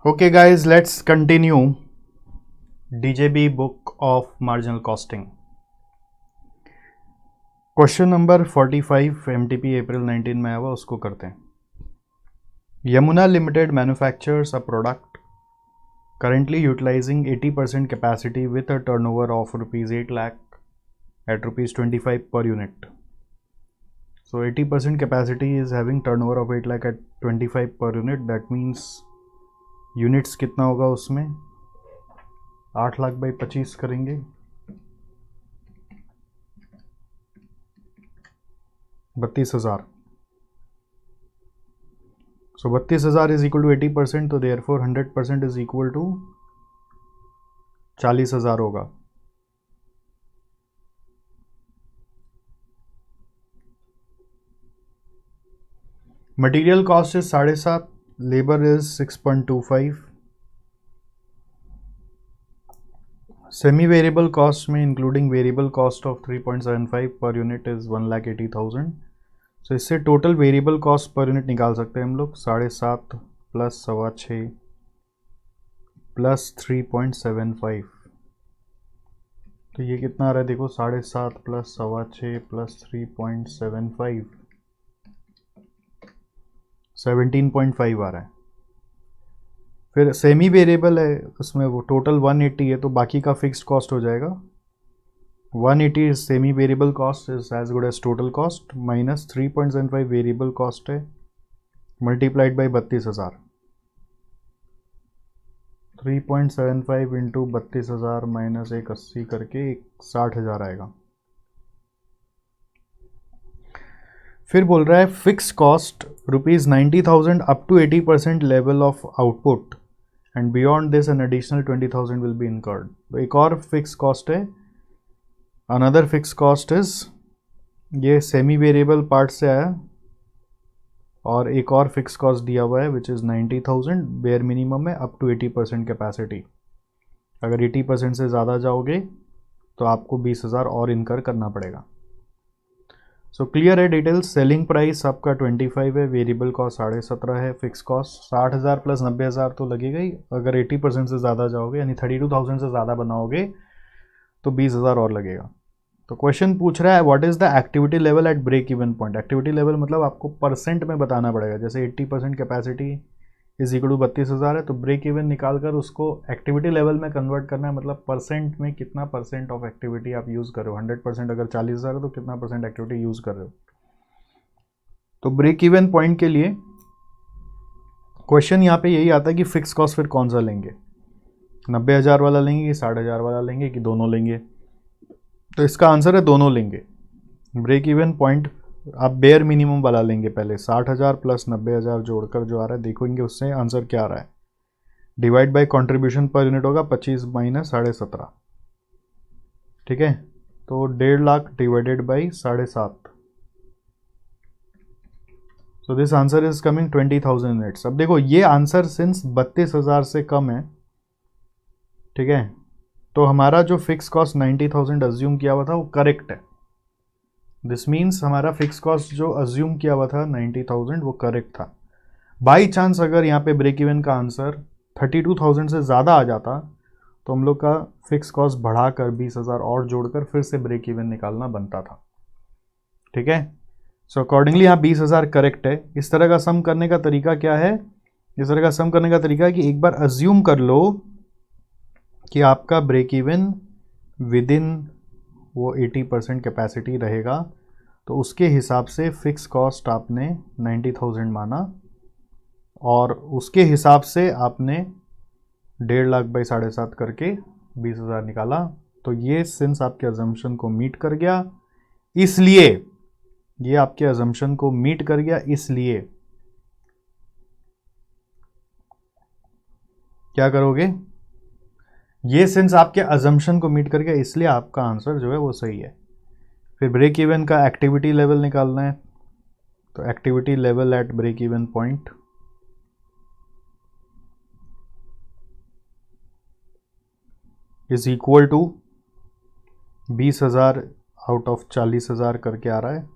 Okay, guys, let's continue DJB book of marginal costing. Question number 45 MTP April 19 में आया हुआ, उसको करते हैं. Yamuna limited manufactures a product currently utilizing 80% capacity with a turnover of rupees 8 lakh at rupees 25 per unit. So 80% capacity is having turnover of 8 lakh at 25 per unit. That means units कितना होगा उसमें 8 lakh by 25 करेंगे, 32,000. So 32,000 is equal to 80%, तो therefore 100% is equal to 40,000 होगा. Material cost is 7.5, labour is 6.25. Semi variable cost में including variable cost of 3.75 per unit is 1,80,000. So इससे total variable cost per unit निकाल सकते हैं हम लोग 7.5 प्लस 6.25 प्लस 3.75. तो ये कितना आ रहा है देखो, 7.5 प्लस 6.25 प्लस 3.75 17.5 आ रहा है. फिर सेमी वेरिएबल है, उसमें वो टोटल 180 है, तो बाकी का फिक्स्ड कॉस्ट हो जाएगा 180 is semi variable cost is as good as total cost minus 3.75 variable cost है मल्टीप्लाइड बाई 32,000. 3.75 इंटू 32,000 माइनस 180 करके 60,000 आएगा. फिर बोल रहा है fix cost rupees 90,000 up to 80% level of output and beyond this an additional 20,000 will be incurred. तो एक और फिक्स कॉस्ट है, अनदर फिक्स कॉस्ट इज, ये सेमी वेरिएबल पार्ट से आया, और एक और फिक्स कॉस्ट दिया हुआ है विच इज़ 90,000 बेयर मिनिमम है अप टू 80% कैपेसिटी. अगर 80% से ज़्यादा जाओगे तो आपको 20,000 और इनकर करना पड़ेगा. सो क्लियर है डिटेल्स. सेलिंग प्राइस आपका 25 है, वेरिएबल कॉस्ट 17.5 है, फिक्स कॉस्ट 60,000 प्लस 90,000 तो लगेगा ही. अगर 80% से ज़्यादा जाओगे यानी 32,000 से ज़्यादा बनाओगे तो 20,000 और लगेगा. तो क्वेश्चन पूछ रहा है what is the activity level at break even point. Activity level मतलब आपको परसेंट में बताना पड़ेगा. जैसे 80% कैपेसिटी इज इक्वल टू 32,000 है, तो ब्रेक इवन निकाल कर उसको एक्टिविटी लेवल में कन्वर्ट करना है. मतलब परसेंट में कितना परसेंट ऑफ एक्टिविटी आप यूज़ कर रहे हो. 100% अगर 40,000 है तो कितना परसेंट एक्टिविटी यूज़ कर रहे हो. तो ब्रेक इवन पॉइंट के लिए क्वेश्चन यहाँ पे यही आता है कि फिक्स कॉस्ट फिर कौन सा लेंगे, 90,000 वाला लेंगे कि 60,000 वाला लेंगे कि दोनों लेंगे. तो इसका आंसर है दोनों लेंगे. ब्रेक इवन पॉइंट आप बेयर मिनिमम वाला लेंगे पहले, 60,000 प्लस 90,000 जोड़कर जो आ रहा है देखेंगे उससे आंसर क्या आ रहा है. Divide by contribution per unit होगा 25 माइनस 17.5. ठीक है, तो 1.5 lakh divided by 7.5. So this answer is coming 20,000 units. अब देखो ये आंसर सिंस 32,000 से कम है, ठीक है, तो हमारा जो फिक्स कॉस्ट 90,000 अज्यूम किया हुआ था वो करेक्ट है. दिस मीन्स हमारा फिक्स कॉस्ट जो अज्यूम किया हुआ था 90,000 वो करेक्ट था. बाई चांस अगर यहाँ पे ब्रेक इवन का आंसर 32,000 से ज़्यादा आ जाता तो हम लोग का फिक्स कॉस्ट बढ़ाकर 20,000 और जोड़कर फिर से ब्रेक इवन निकालना बनता था. ठीक है, सो अकॉर्डिंगली यहाँ 20,000 करेक्ट है. इस तरह का सम करने का तरीका क्या है, इस तरह का सम करने का तरीका है कि एक बार अज्यूम कर लो कि आपका ब्रेक इवन विद इन वो 80% कैपेसिटी रहेगा, तो उसके हिसाब से फिक्स कॉस्ट आपने 90,000 माना और उसके हिसाब से आपने 1.5 लाख बाई 7.5 करके 20,000 निकाला. तो ये सिंस आपके अजम्पशन को मीट कर गया, इसलिए ये आपके अजम्पशन को मीट कर गया, इसलिए क्या करोगे, ये सिंस आपके अजम्पशन को मीट कर गया इसलिए आपका आंसर जो है वो सही है. फिर ब्रेक इवन का एक्टिविटी लेवल निकालना है, तो activity level at break even point is equal to 20,000 out of 40,000 करके आ रहा है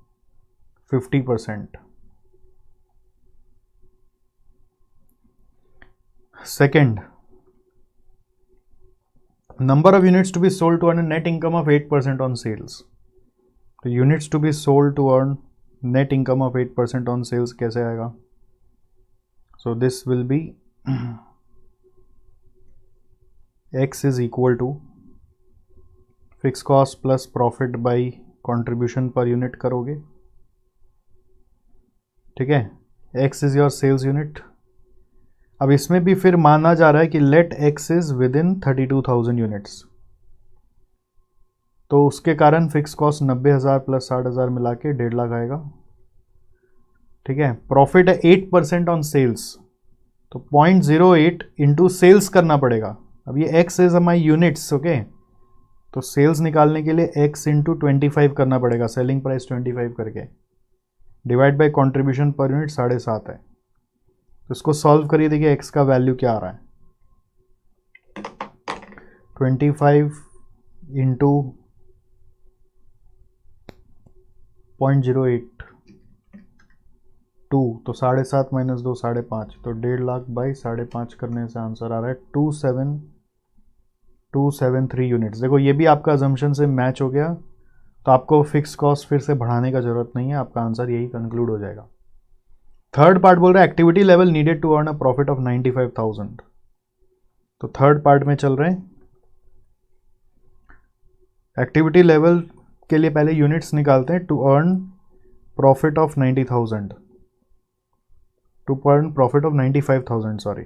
50%. Second, number of units to be sold to earn a net income of 8% on sales. तो units to be sold to earn net income of 8% on sales कैसे आएगा? So this will be x is equal to fixed cost plus profit by contribution per unit करोगे, ठीक है. x is your sales unit. अब इसमें भी फिर माना जा रहा है कि let x is within 32,000 units, तो उसके कारण फिक्स कॉस्ट 90,000 प्लस 60,000 मिला के 1.5 लाख आएगा, ठीक है. प्रॉफिट है 8% ऑन सेल्स, तो 0.08 इंटू सेल्स करना पड़ेगा. अब ये x is my units, okay, तो सेल्स निकालने के लिए x इंटू 25 करना पड़ेगा, सेलिंग प्राइस 25 करके, divide by contribution per unit 7.5 है. तो इसको सॉल्व करिए, देखिए x का वैल्यू क्या आ रहा है. 25 इंटू 0.08 2, तो 7.5 माइनस 2 5.5, तो 1.5 लाख बाई 5.5 करने से आंसर आ रहा है 27273 यूनिट्स. देखो ये भी आपका अजम्पशन से मैच हो गया, तो आपको फिक्स कॉस्ट फिर से बढ़ाने का जरूरत नहीं है, आपका आंसर यही कंक्लूड हो जाएगा. थर्ड पार्ट बोल रहा है activity level needed to earn a profit of 95,000. तो थर्ड पार्ट में चल रहे हैं. एक्टिविटी लेवल के लिए पहले यूनिट्स निकालते हैं. To earn profit of 90,000, to earn profit of 95,000, sorry.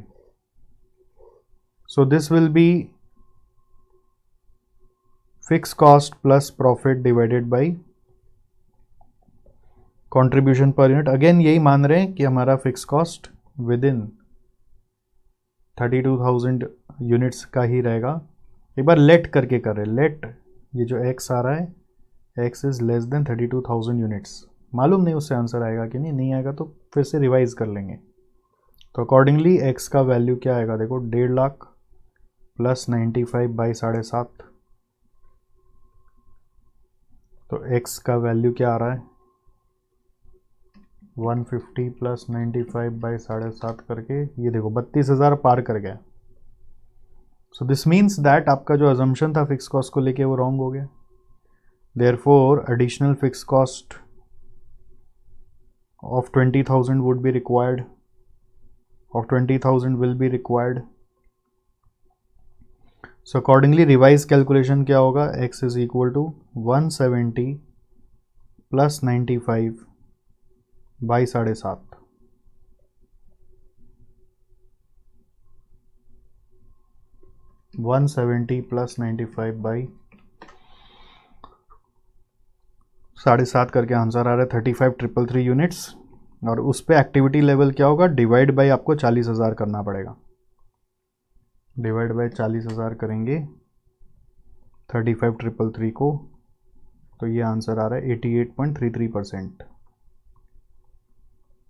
So this will be fix cost plus profit divided by contribution per unit. Again यही मान रहे हैं कि हमारा fix cost within 32,000 units का ही रहेगा. एक बार लेट करके कर रहे, लेट ये जो x आ रहा है, x is less than 32,000 units. मालूम नहीं उससे आंसर आएगा कि नहीं आएगा तो फिर से रिवाइज कर लेंगे. तो अकॉर्डिंगली x का वैल्यू क्या आएगा, देखो 1.5 लाख प्लस 95 बाई 7.5, तो x का वैल्यू क्या आ रहा है 150 प्लस 95 बाई 7.5 करके, ये देखो 32,000 पार कर गया. सो दिस मीन्स दैट आपका जो अजम्पशन था फिक्स कॉस्ट को लेके वो रॉन्ग हो गया. Therefore additional fix cost of 20,000 would be required, of 20,000 will be required. So accordingly revise calculation क्या होगा, x is equal to 170 plus 95 by 7.5, one 170 plus 95 by 7.5 करके आंसर आ रहा है 35,333 यूनिट्स. और उस पे एक्टिविटी लेवल क्या होगा, डिवाइड बाई आपको 40,000 करना पड़ेगा. डिवाइड बाई 40,000 करेंगे 35,333 को, तो ये आंसर आ रहा है 88.33%.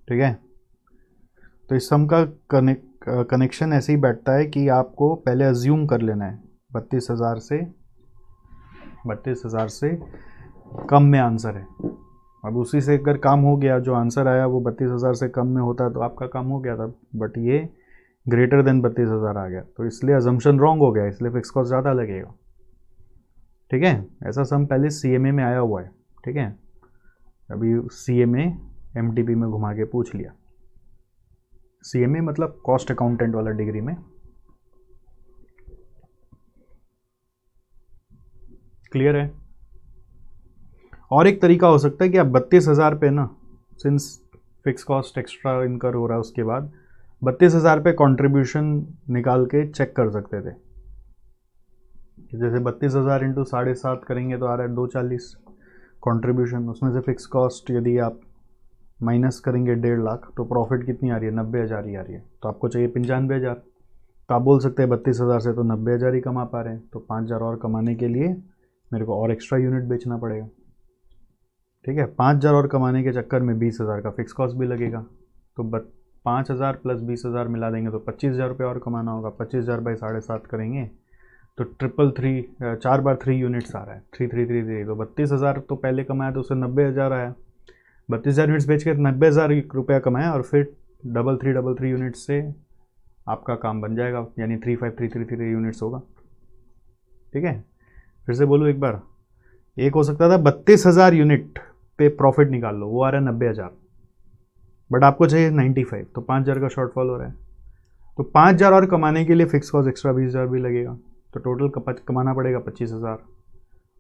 ठीक है. तो इस सम का कनेक्शन ऐसे ही बैठता है कि आपको पहले अज्यूम कर लेना है 32,000 से कम में आंसर है. अब उसी से अगर काम हो गया, जो आंसर आया वो 32,000 से कम में होता तो आपका काम हो गया था, बट ये ग्रेटर देन 32,000 आ गया, तो इसलिए अजम्पशन रॉन्ग हो गया, इसलिए फिक्स कॉस्ट ज़्यादा लगेगा. ठीक है. ऐसा सम पहले CMA में आया हुआ है. ठीक है. अभी CMA MTP में घुमा के पूछ लिया. CMA मतलब कॉस्ट अकाउंटेंट वाला डिग्री में. क्लियर है. और एक तरीका हो सकता है कि आप 32,000 पे ना, सिंस फिक्स कॉस्ट एक्स्ट्रा इनकर हो रहा है, उसके बाद 32,000 पे कंट्रीब्यूशन निकाल के चेक कर सकते थे. जैसे 32,000 इंटू 7.5 करेंगे तो आ रहा है 240 कंट्रीब्यूशन. उसमें से फिक्स कॉस्ट यदि आप माइनस करेंगे 1.5 लाख, तो प्रॉफिट कितनी आ रही है, 90,000 ही आ रही है. तो आपको चाहिए 95,000, तो आप बोल सकते हैं 32,000 से तो 90,000 ही कमा पा रहे हैं, तो 5,000 और कमाने के लिए मेरे को और एक्स्ट्रा यूनिट बेचना पड़ेगा. ठीक है. 5,000 और कमाने के चक्कर में 20,000 का फिक्स कॉस्ट भी लगेगा, तो 5,000 प्लस 20,000 मिला देंगे तो 25,000 रुपये और कमाना होगा. 25,000 बाई 7.5 करेंगे तो 333 4 बार 3 यूनिट्स आ रहा है, 3333. तो 32,000 तो पहले कमाया तो उससे 90,000 आया. 32,000 यूनिट्स बेच के 90,000 रुपया कमाया, और फिर 333 यूनिट्स से आपका काम बन जाएगा, यानी 35333 यूनिट्स होगा। ठीक है, फिर से बोलूँ एक बार, एक हो सकता था 32,000 यूनिट पे प्रॉफिट निकाल लो, वो आ रहा है 90,000, बट आपको चाहिए 95, तो 5,000 का शॉर्टफॉल हो रहा है। तो 5,000 और कमाने के लिए फिक्स कॉस्ट एक्स्ट्रा 20,000 भी लगेगा, तो टोटल कमाना पड़ेगा 25,000।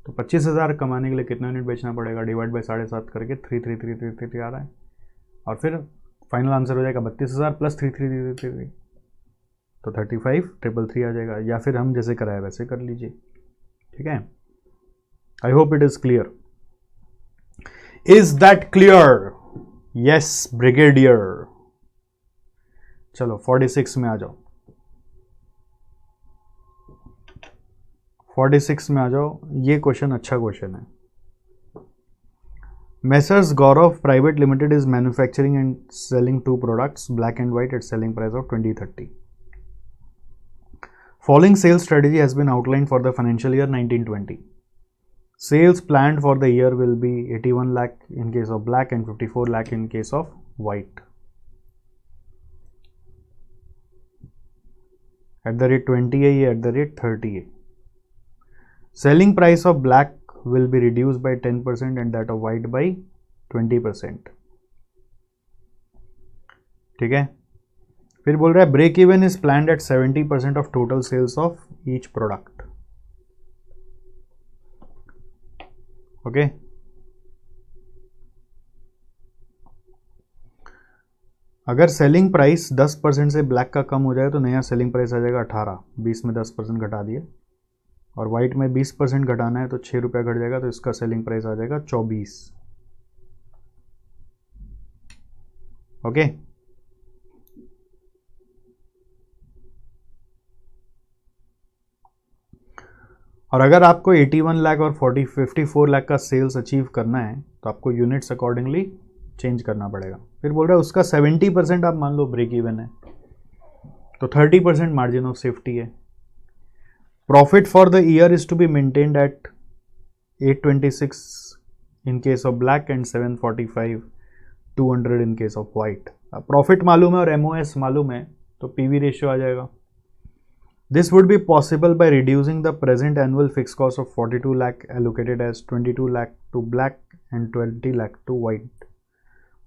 तो 25,000 कमाने के लिए कितना यूनिट बेचना पड़ेगा, डिवाइड बाई 7.5 करके 33333 आ रहा है, और फिर फाइनल आंसर हो जाएगा 32,000 प्लस 33333, तो 35,333 आ जाएगा, या फिर हम जैसे कराए वैसे कर लीजिए। ठीक है, I hope it is clear. Is that clear? Yes brigadier. चलो 46 में आ जाओ, 46 में आ जाओ। ये क्वेश्चन अच्छा क्वेश्चन है। Messrs Gaurav Private Limited is manufacturing and selling two products, black and white, at selling price of 2030. Following sales strategy has been outlined for the financial year 1920. Sales planned for the year will be 81 lakh in case of black and 54 lakh in case of white. At the rate 20 है, at the rate 30 है. Selling price of black will be reduced by 10% and that of white by 20%. ठीक है, फिर बोल रहा है break even is planned at 70% of total sales of each product. Okay, अगर selling price 10% से ब्लैक का कम हो जाए तो नया सेलिंग प्राइस आ जाएगा 18, 20 में 10% घटा दिए, और वाइट में 20% घटाना है तो 6 रुपया घट जाएगा, तो इसका सेलिंग प्राइस आ जाएगा 24। ओके, और अगर आपको 81 लाख और 54 लाख का सेल्स अचीव करना है तो आपको यूनिट्स अकॉर्डिंगली चेंज करना पड़ेगा। फिर बोल रहा है उसका 70% आप मान लो ब्रेक इवन है, तो 30% मार्जिन ऑफ सेफ्टी है। Profit for the year is to be maintained at 826 in case of black and 745 200 in case of white. Profit मालूम है और एमओएस मालूम है, तो पीवी रेशियो आ जाएगा। This would be possible by reducing the present annual fix cost of 42 lakh allocated as 22 lakh to black and 20 lakh to white.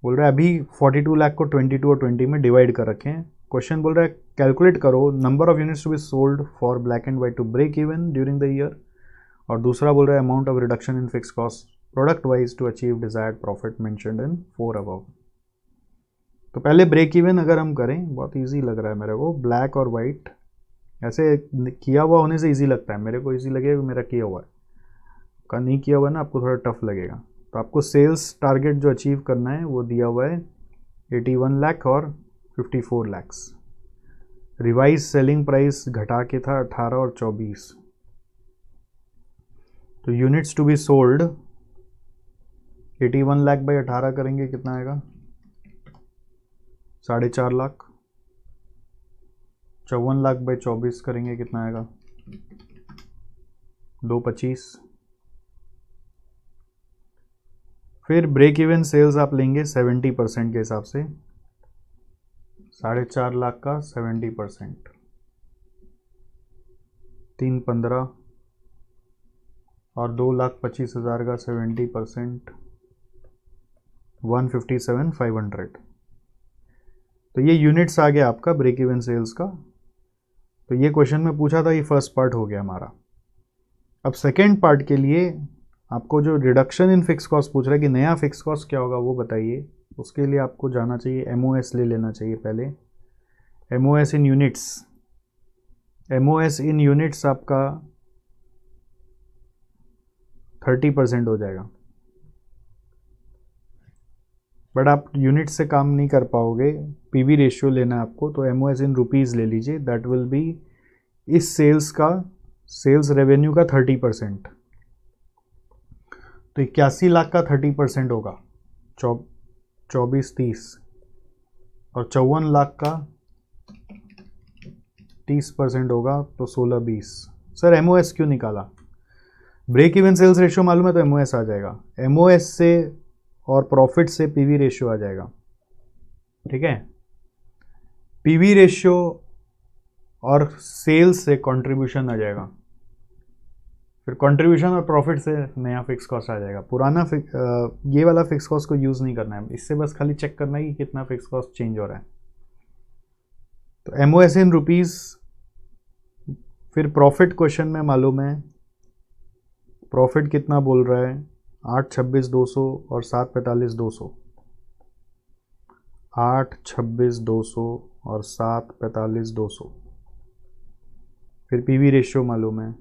बोल रहा है अभी 42 लाख को 22 और 20 में डिवाइड कर रखे हैं। क्वेश्चन बोल रहा है कैलकुलेट करो number of units to be sold for black and white to break even during the year, और दूसरा बोल रहा है amount of reduction in fix cost product wise to achieve desired profit mentioned in 4 above. तो पहले break even अगर हम करें, बहुत ईजी लग रहा है मेरे को, ब्लैक और वाइट ऐसे किया हुआ होने से ईजी लगता है, मेरे को ईजी लगेगा मेरा किया हुआ है, का नहीं किया हुआ है ना आपको थोड़ा टफ लगेगा। तो आपको सेल्स टारगेट जो अचीव करना है वो दिया हुआ है 81 लाख और 54 लैक्स। रिवाइज सेलिंग प्राइस घटा के था 18 और 24, तो units to be sold 81 lakh by 18 करेंगे कितना आएगा, 4.5 लाख। 54 लाख बाई 24 करेंगे कितना आएगा, 225। फिर ब्रेक इवन सेल्स आप लेंगे 70% के हिसाब से, 4.5 लाख का 70%, 315 और 2,25,000 का 70%, 157,500। तो ये यूनिट्स आ गया आपका ब्रेक इवन सेल्स का। तो ये क्वेश्चन में पूछा था, ये फर्स्ट पार्ट हो गया हमारा। अब सेकेंड पार्ट के लिए आपको जो रिडक्शन इन फिक्स कॉस्ट पूछ रहा है कि नया फिक्स कॉस्ट क्या होगा वो बताइए, उसके लिए आपको जाना चाहिए एमओएस ले लेना चाहिए पहले। MOS in units, MOS in units आपका 30% हो जाएगा, बट आप यूनिट से काम नहीं कर पाओगे, पीवी रेशियो लेना है आपको, तो एमओएस इन रुपीज़ ले लीजिए। दैट विल बी इस सेल्स का, सेल्स रेवेन्यू का 30%, तो 81 लाख का 30% होगा 24-30, और 54 लाख का 30% होगा तो 16-20। सर एमओएस क्यों निकाला? ब्रेक इवन सेल्स रेशियो मालूम है तो एमओएस आ जाएगा, एमओएस से और प्रॉफिट से पीवी रेशियो आ जाएगा। ठीक है, पीवी रेशियो और सेल्स से कंट्रीब्यूशन आ जाएगा, फिर कंट्रीब्यूशन और प्रॉफिट से नया फिक्स कॉस्ट आ जाएगा। पुराना ये वाला फिक्स कॉस्ट को यूज़ नहीं करना है, इससे बस खाली चेक करना है कि कितना फिक्स कॉस्ट चेंज हो रहा है। तो एमओएस इन रुपीज़, फिर प्रॉफिट क्वेश्चन में मालूम है प्रॉफिट कितना बोल रहा है, 826,200 और 745,200, 826,200 और 745,200। फिर पीवी रेशियो मालूम है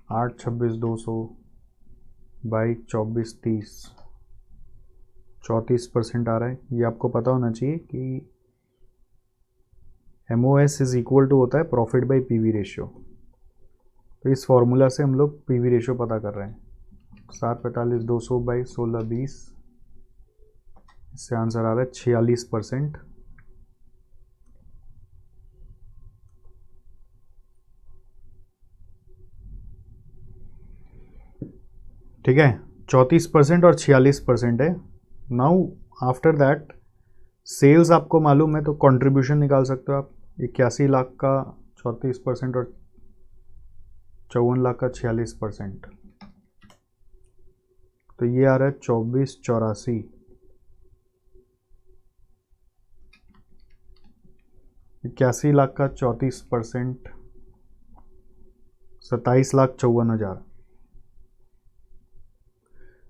826,200 बाई 2430, 34% आ रहा है। ये आपको पता होना चाहिए कि एमओएस इज इक्वल टू होता है प्रॉफिट बाई पीवी रेशियो। तो इस फॉर्मूला से हम लोग पीवी रेशियो पता कर रहे हैं। 745,200 बाई 1620, इससे आंसर आ रहा है 46%। ठीक है, 34% और 46% है। नाउ आफ्टर दैट सेल्स आपको मालूम है तो कंट्रीब्यूशन निकाल सकते हो आप। 81 लाख का 34% और 54 लाख का 46%, तो ये आ रहा है 2484। 81 लाख का 34%, 27,54,000।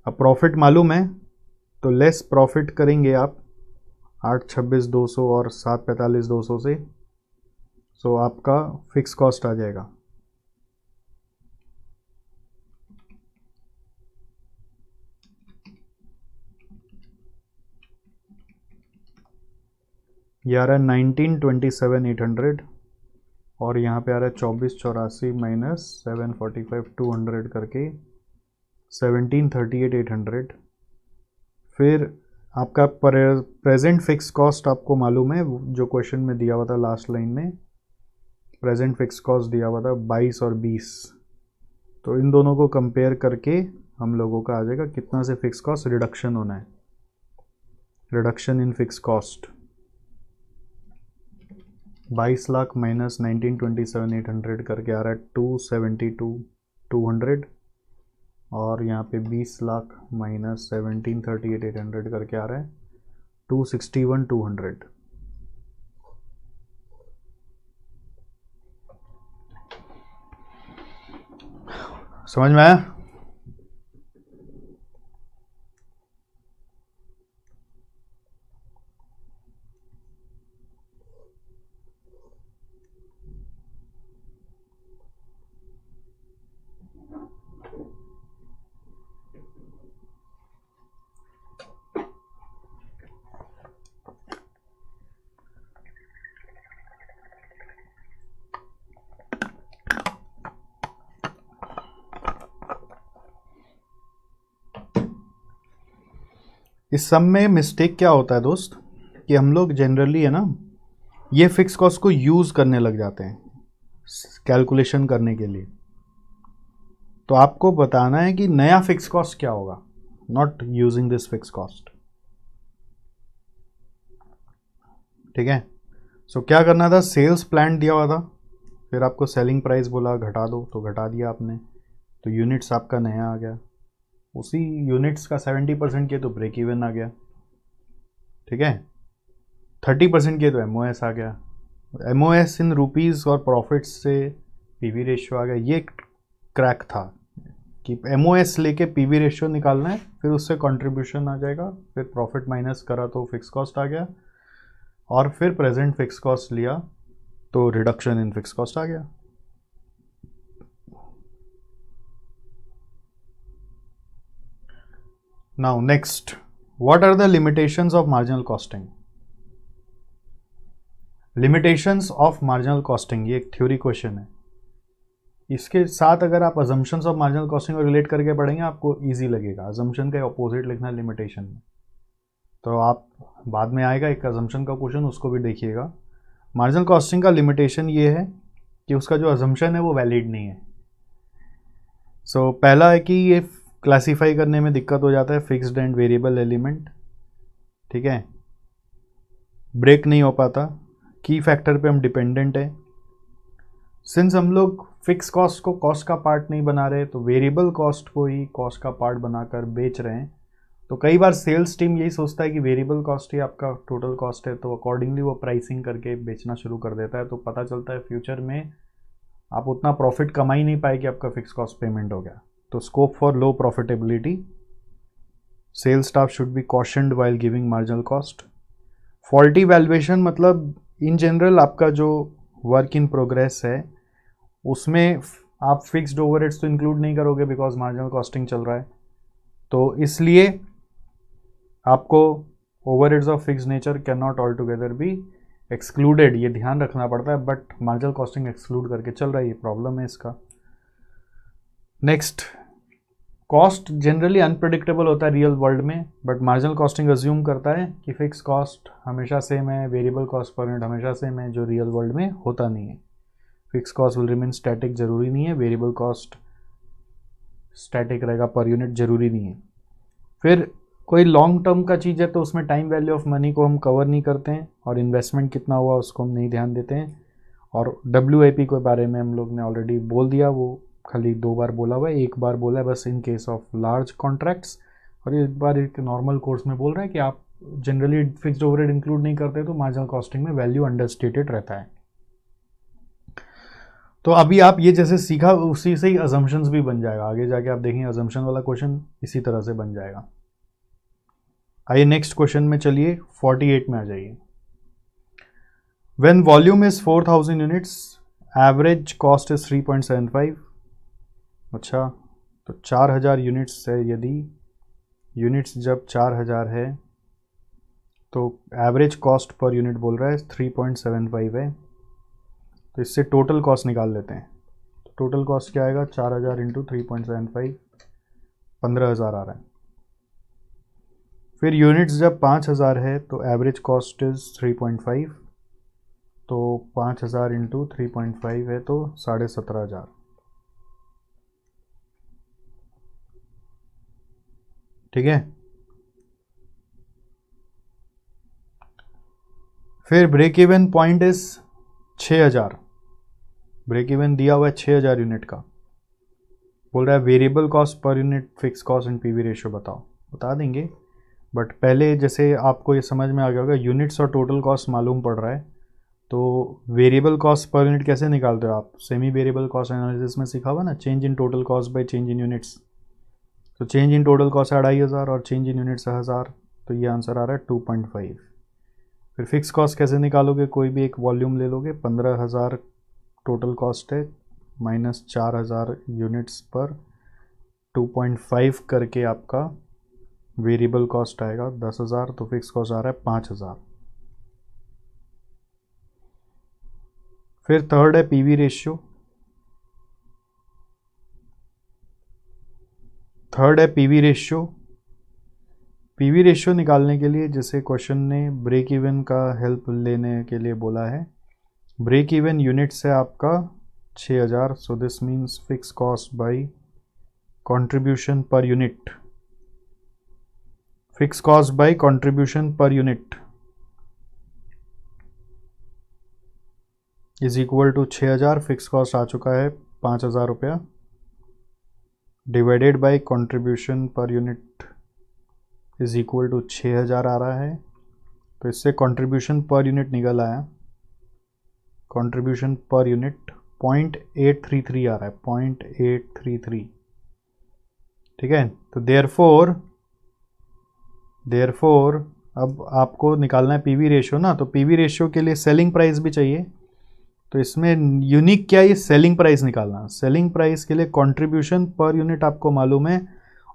अब प्रॉफिट मालूम है तो लेस प्रॉफिट करेंगे आप 826,200 और 745,200 से, सो आपका फिक्स कॉस्ट आ जाएगा। ये आ रहा है 1927,800 और यहाँ पे आ रहा है 2484 माइनस 745,200 करके 1738,800। फिर आपका प्रेजेंट फिक्स कॉस्ट आपको मालूम है, जो क्वेश्चन में दिया हुआ था लास्ट लाइन में, प्रेजेंट फिक्स कॉस्ट दिया हुआ था 22 और 20। तो इन दोनों को कंपेयर करके हम लोगों का आ जाएगा कितना से फिक्स कॉस्ट रिडक्शन होना है। Reduction in fix cost 22 lakh minus 1927,800 करके आ रहा है 272,200 और यहाँ पे 20 लाख माइनस 1738,800 करके आ रहा है 261,200। समझ में आया? इस सब में मिस्टेक क्या होता है दोस्त, कि हम लोग जनरली है ना ये फिक्स कॉस्ट को यूज़ करने लग जाते हैं कैलकुलेशन करने के लिए। तो आपको बताना है कि नया फिक्स कॉस्ट क्या होगा, not using this fix cost. ठीक है, सो क्या करना था, सेल्स प्लान दिया हुआ था, फिर आपको सेलिंग प्राइस बोला घटा दो तो घटा दिया आपने, तो यूनिट्स आपका नया आ गया, उसी यूनिट्स का 70% किए तो ब्रेक इवन आ गया। ठीक है, 30% किए तो एमओएस आ गया, एमओएस इन रुपीज़ और प्रॉफिट्स से पीवी रेशियो आ गया। ये क्रैक था कि एमओएस लेके पीवी रेशियो निकालना है, फिर उससे कंट्रीब्यूशन आ जाएगा, फिर प्रॉफिट माइनस करा तो फिक्स कॉस्ट आ गया, और फिर प्रेजेंट फिक्स कॉस्ट लिया तो रिडक्शन इन फिक्स कॉस्ट आ गया। Now next, what are the limitations of marginal costing. Limitations of marginal costing, ये एक थ्योरी क्वेश्चन है। इसके साथ अगर आप अजम्पशंस ऑफ मार्जिनल कॉस्टिंग को रिलेट करके पढ़ेंगे आपको इजी लगेगा। अजम्पशन का अपोजिट लिखना है लिमिटेशन में, तो आप बाद में आएगा एक अजम्पशन का क्वेश्चन, उसको भी देखिएगा। मार्जिनल कॉस्टिंग का लिमिटेशन ये है कि उसका जो अजम्पशन है वो वैलिड नहीं है। सो पहला है कि ये क्लासीफाई करने में दिक्कत हो जाता है, फिक्स्ड एंड वेरिएबल एलिमेंट। ठीक है, ब्रेक नहीं हो पाता, की फैक्टर पे हम डिपेंडेंट है। सिंस हम लोग फिक्स कॉस्ट को कॉस्ट का पार्ट नहीं बना रहे तो वेरिएबल कॉस्ट को ही कॉस्ट का पार्ट बनाकर बेच रहे हैं। तो कई बार सेल्स टीम यही सोचता है कि वेरिएबल कॉस्ट ही आपका टोटल कॉस्ट है, तो अकॉर्डिंगली वो प्राइसिंग करके बेचना शुरू कर देता है। तो पता चलता है फ्यूचर में आप उतना प्रॉफिट कमा ही नहीं पाए कि आपका फिक्स कॉस्ट पेमेंट हो गया। तो scope for low profitability, sales staff should be cautioned while giving marginal cost. Faulty valuation मतलब इन जनरल आपका जो वर्क इन प्रोग्रेस है उसमें आप फिक्स्ड ओवरहेड्स तो इंक्लूड नहीं करोगे बिकॉज मार्जिनल कॉस्टिंग चल रहा है, तो इसलिए आपको overheads of fix nature can not all together be excluded, ये ध्यान रखना पड़ता है। बट मार्जिनल कॉस्टिंग एक्सक्लूड करके चल रहा है, ये प्रॉब्लम है इसका। नेक्स्ट, कॉस्ट जनरली अनप्रेडिक्टेबल होता है रियल वर्ल्ड में, बट मार्जिनल कॉस्टिंग अज्यूम करता है कि फिक्स कॉस्ट हमेशा सेम है, वेरिएबल कॉस्ट पर यूनिट हमेशा सेम है, जो रियल वर्ल्ड में होता नहीं है। Fix cost will remain static जरूरी नहीं है, वेरिएबल कॉस्ट स्टैटिक रहेगा पर यूनिट जरूरी नहीं है। फिर कोई लॉन्ग टर्म का चीज़ है तो उसमें टाइम वैल्यू ऑफ मनी को हम कवर नहीं करते हैं और इन्वेस्टमेंट कितना हुआ उसको हम नहीं ध्यान देते हैं। और WIP के बारे में हम लोग ने ऑलरेडी बोल दिया, वो खाली 2 बार बोला हुआ है, 1 बार बोला है बस इन केस ऑफ लार्ज कॉन्ट्रैक्ट्स, और एक बार एक नॉर्मल कोर्स में बोल रहा है कि आप जनरली फिक्स्ड ओवरहेड इंक्लूड नहीं करते तो मार्जिनल कॉस्टिंग में वैल्यू अंडरस्टेटेड रहता है। तो अभी आप ये जैसे सीखा उसी से ही अजम्पशंस भी बन जाएगा, आगे जाके आप देखेंगे अजम्पशन वाला क्वेश्चन इसी तरह से बन जाएगा। आइए नेक्स्ट क्वेश्चन में चलिए 48 में आ जाइए। When volume is 4000 units, average cost is 3.75। अच्छा, तो 4000 यूनिट्स है, यदि यूनिट्स जब 4000 है तो एवरेज कॉस्ट पर यूनिट बोल रहा है 3.75 है, तो इससे टोटल कॉस्ट निकाल लेते हैं। तो टोटल कॉस्ट क्या आएगा, 4000 इंटू 3.75, 15000 आ रहा है। फिर यूनिट्स जब 5000 है तो एवरेज कॉस्ट इज 3.5, तो 5000 इंटू 3.5 है तो 17500। ठीक है। फिर break even point is 6000, break even दिया हुआ है 6000 यूनिट का, बोल रहा है variable cost per unit, fix cost and PV ratio बताओ। बता देंगे, बट पहले जैसे आपको ये समझ में आ गया होगा यूनिट्स और टोटल कॉस्ट मालूम पड़ रहा है, तो वेरिएबल कॉस्ट पर यूनिट कैसे निकालते हो आप, सेमी वेरिएबल कॉस्ट एनालिसिस में सीखा हुआ ना, change in total cost by change in units. तो चेंज इन टोटल कॉस्ट है 2500 और चेंज इन यूनिट्स है 1000, तो ये आंसर आ रहा है 2.5। फिर फिक्स कॉस्ट कैसे निकालोगे, कोई भी एक वॉल्यूम ले लोगे, 15000 टोटल कॉस्ट है माइनस 4000 यूनिट्स पर 2.5 करके आपका वेरिएबल कॉस्ट आएगा 10,000, तो फिक्स कॉस्ट आ रहा है 5,000। फिर थर्ड है PV रेशियो, PV रेशियो निकालने के लिए जैसे क्वेश्चन ने ब्रेक इवन का हेल्प लेने के लिए बोला है, ब्रेक इवन यूनिट्स है आपका 6000, so this means fix cost by contribution per unit, fix cost by contribution per unit is equal to 6000, fix cost आ चुका है 5000 रुपया, divided by contribution per unit is equal to 6000 आ रहा है। तो इससे कंट्रीब्यूशन पर यूनिट निकल आया, कंट्रीब्यूशन पर यूनिट 0.833 आ रहा है, 0.833। ठीक है, तो देयरफॉर अब आपको निकालना है PV रेशियो ना, तो PV रेशियो के लिए सेलिंग प्राइस भी चाहिए, तो इसमें यूनिक क्या है, सेलिंग प्राइस निकालना। सेलिंग प्राइस के लिए कंट्रीब्यूशन पर यूनिट आपको मालूम है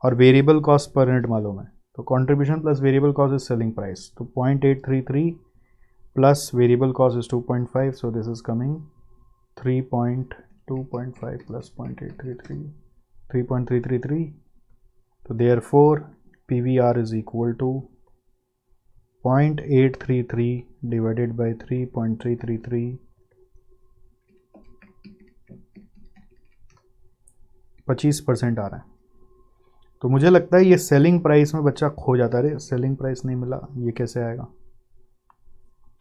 और वेरिएबल कॉस्ट पर यूनिट मालूम है, तो contribution plus variable cost is selling price, तो 0.833 plus variable cost is 2.5, so this is coming 3.2.5 plus 0.833 3.333, तो therefore PVR is equal to 0.833 divided by 3.333, 25% आ रहा है। तो मुझे लगता है ये सेलिंग प्राइस में बच्चा खो जाता है, सेलिंग प्राइस नहीं मिला, ये कैसे आएगा।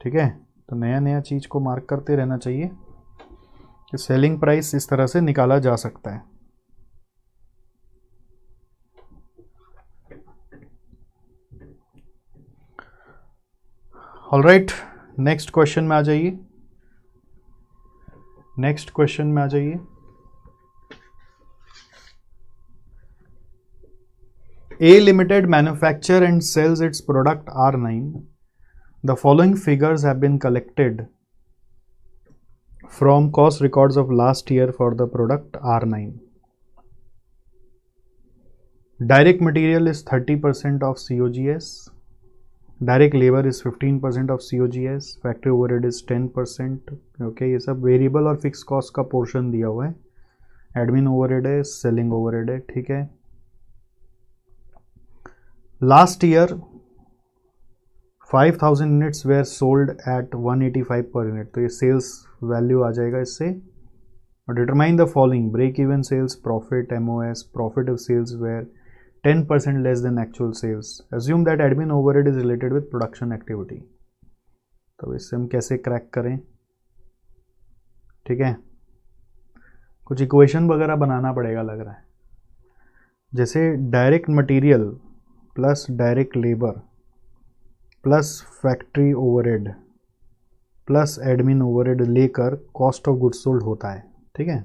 ठीक है, तो नया नया चीज़ को मार्क करते रहना चाहिए कि सेलिंग प्राइस इस तरह से निकाला जा सकता है। ऑलराइट, नेक्स्ट क्वेश्चन में आ जाइए। नेक्स्ट क्वेश्चन में आ जाइए। A Limited manufacture and sells its product R9. The following figures have been collected from cost records of last year for the product R9. Direct material is 30% of COGS. Direct labor is 15% of COGS. Factory overhead is 10%. Okay, ये सब variable और fix cost का portion दिया हुआ है। Admin overhead है, selling overhead है, ठीक है। Last year 5000 units were sold at 185 per unit, तो ये सेल्स वैल्यू आ जाएगा इससे। और determine the following: break even sales, profit, MOS, profit of sales were 10% less than actual sales. Assume that admin overhead is related with production activity. तो इससे हम कैसे crack करें, ठीक है। कुछ इक्वेशन वगैरह बनाना पड़ेगा लग रहा है, जैसे direct material plus direct labour plus factory overhead plus admin overhead लेकर कॉस्ट ऑफ गुड्स सोल्ड होता है, ठीक है।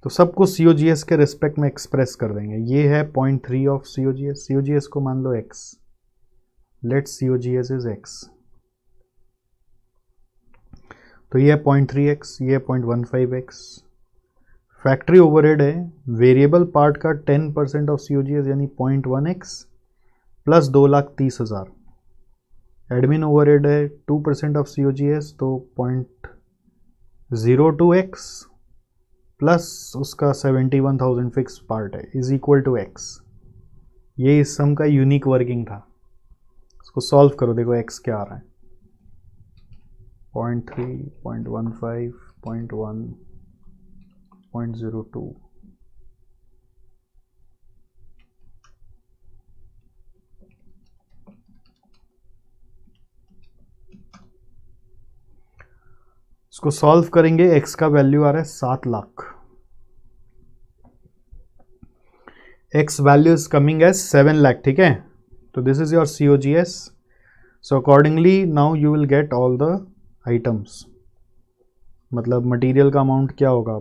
तो सबको COGS के रिस्पेक्ट में एक्सप्रेस कर देंगे। ये है 0.3 ऑफ COGS। COGS को मान लो x, let COGS is x। तो ये है 0.3x, ये 0.15x। फैक्ट्री ओवरहेड है वेरिएबल पार्ट का 10% ऑफ COGS यानी 0.1x प्लस 2,30,000। एडमिन ओवरहेड है 2% ऑफ COGS तो 0.02x प्लस उसका 71,000 फिक्स पार्ट है इज इक्वल टू x। ये इस सम का यूनिक वर्किंग था। इसको सॉल्व करो, देखो x क्या आ रहा है। 0.3, 0.15, 0.1, 0.02। इसको सॉल्व करेंगे, x का वैल्यू आ रहा है 7 lakh. x value is coming as 7 lakh, ठीक है। तो this is your COGS। So accordingly now you will get all the items. मतलब मटेरियल का अमाउंट क्या होगा,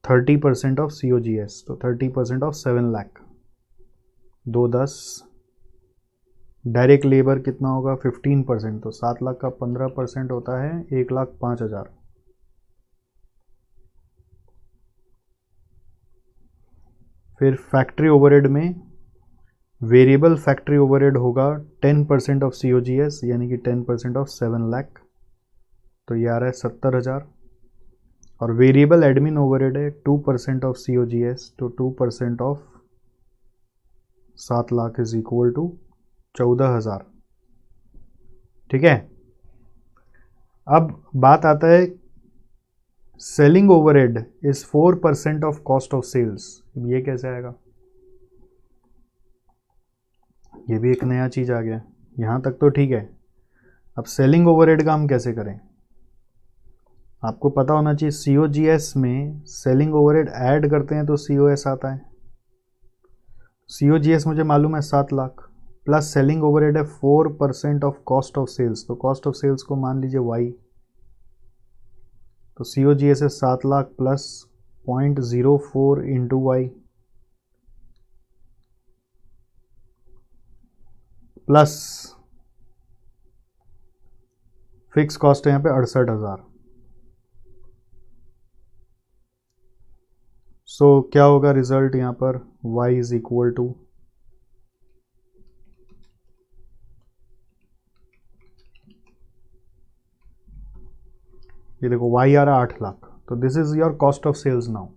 30% ऑफ COGS, तो 30% ऑफ 7 लाख, 210। डायरेक्ट लेबर कितना होगा, 15%, तो 7 लाख का 15% होता है 1,05,000। फिर फैक्ट्री ओवरहेड में वेरिएबल फैक्ट्री ओवरहेड होगा 10% ऑफ COGS यानी कि 10% ऑफ 7 लाख, तो ये आ रहा है 70,000। और वेरिएबल एडमिन ओवरहेड है 2% ऑफ COGS, तो 2% of 7 lakh is equal to 14,000, ठीक है। अब बात आता है selling overhead is 4% of cost of sales. ये कैसे आएगा, ये भी एक नया चीज आ गया। यहां तक तो ठीक है। अब सेलिंग ओवरहेड का हम कैसे करें, आपको पता होना चाहिए COGS में सेलिंग ओवरहेड ऐड करते हैं तो COS आता है। COGS मुझे मालूम है 7 लाख प्लस सेलिंग ओवरहेड है 4% ऑफ कॉस्ट ऑफ सेल्स, तो कॉस्ट ऑफ सेल्स को मान लीजिए Y। तो COGS है 7 lakh plus 0.04 into Y plus fix cost है यहाँ पे 68,000। सो क्या होगा रिजल्ट यहाँ पर, y इज इक्वल टू ये देखो y आ रहा है 8 लाख, तो this is your cost of sales now.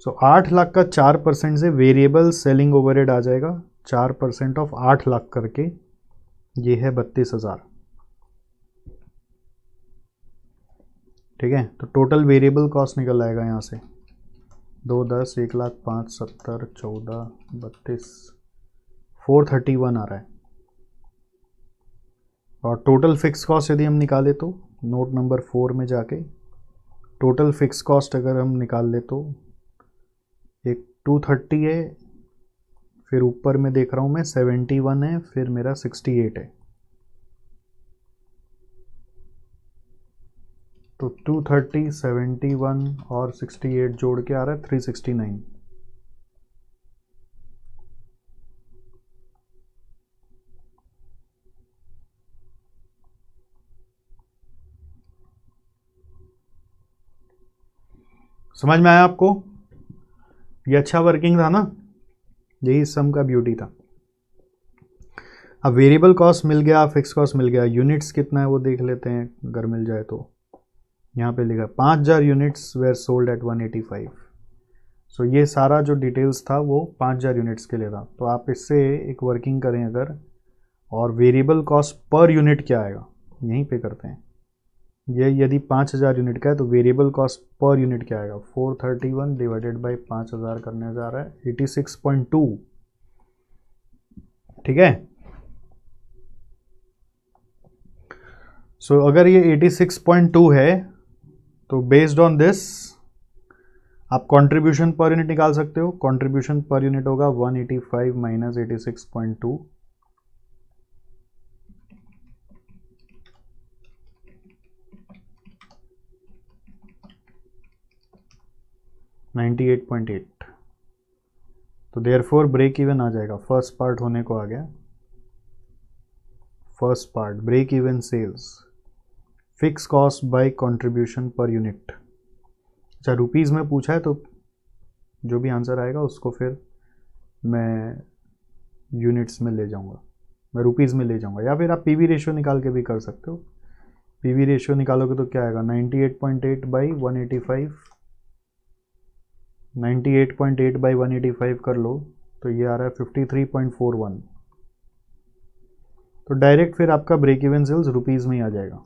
So 8 lakh का 4% से वेरिएबल सेलिंग ओवरहेड आ जाएगा 4% ऑफ 8 लाख करके, ये है 32,000, ठीक है। तो टोटल वेरिएबल कॉस्ट निकल आएगा यहाँ से 210, 1,05,000, 70, 14, 32, 431 आ रहा है। और टोटल फिक्स कॉस्ट यदि हम निकाले तो नोट नंबर 4 में जाके टोटल फिक्स कॉस्ट अगर हम निकाल ले तो एक 230 है, फिर ऊपर में देख रहा हूँ मैं 71 है, फिर मेरा 68 है। तो 230, 71 और 68 जोड़ के आ रहा है 369। समझ में आया आपको? ये अच्छा वर्किंग था ना, यही सम का ब्यूटी था। अब वेरिएबल कॉस्ट मिल गया, फिक्स कॉस्ट मिल गया, यूनिट्स कितना है वो देख लेते हैं अगर मिल जाए तो। यहाँ पे लिखा 5000 यूनिट्स वेयर सोल्ड एट 185। सो ये सारा जो डिटेल्स था वो 5000 यूनिट्स के लिए था। तो आप इससे एक वर्किंग करें अगर, और वेरिएबल कॉस्ट पर यूनिट क्या आएगा यहीं पे करते हैं। ये यदि 5000 यूनिट का है तो वेरिएबल कॉस्ट पर यूनिट क्या आएगा, 431 डिवाइडेड बाई 5000 करने जा रहा है 86.2। ठीक है। सो अगर ये 86.2 है तो बेस्ड ऑन दिस आप कंट्रीब्यूशन पर यूनिट निकाल सकते हो। कंट्रीब्यूशन पर यूनिट होगा 185 माइनस 86.2, 98.8। तो देयरफॉर ब्रेक इवन आ जाएगा। फर्स्ट पार्ट होने को आ गया। First part break even sales fix cost by contribution per unit. अच्छा रुपीज़ में पूछा है तो जो भी आंसर आएगा उसको फिर मैं यूनिट्स में ले जाऊंगा, मैं रुपीज़ में ले जाऊंगा, या फिर आप पीवी रेशियो निकाल के भी कर सकते हो। पीवी रेशियो निकालोगे तो क्या आएगा 98.8 बाई 185, 98.8 बाई 185 कर लो तो ये आ रहा है 53.41। तो डायरेक्ट फिर आपका ब्रेक इवन सेल्स रुपीज़ में ही आ जाएगा।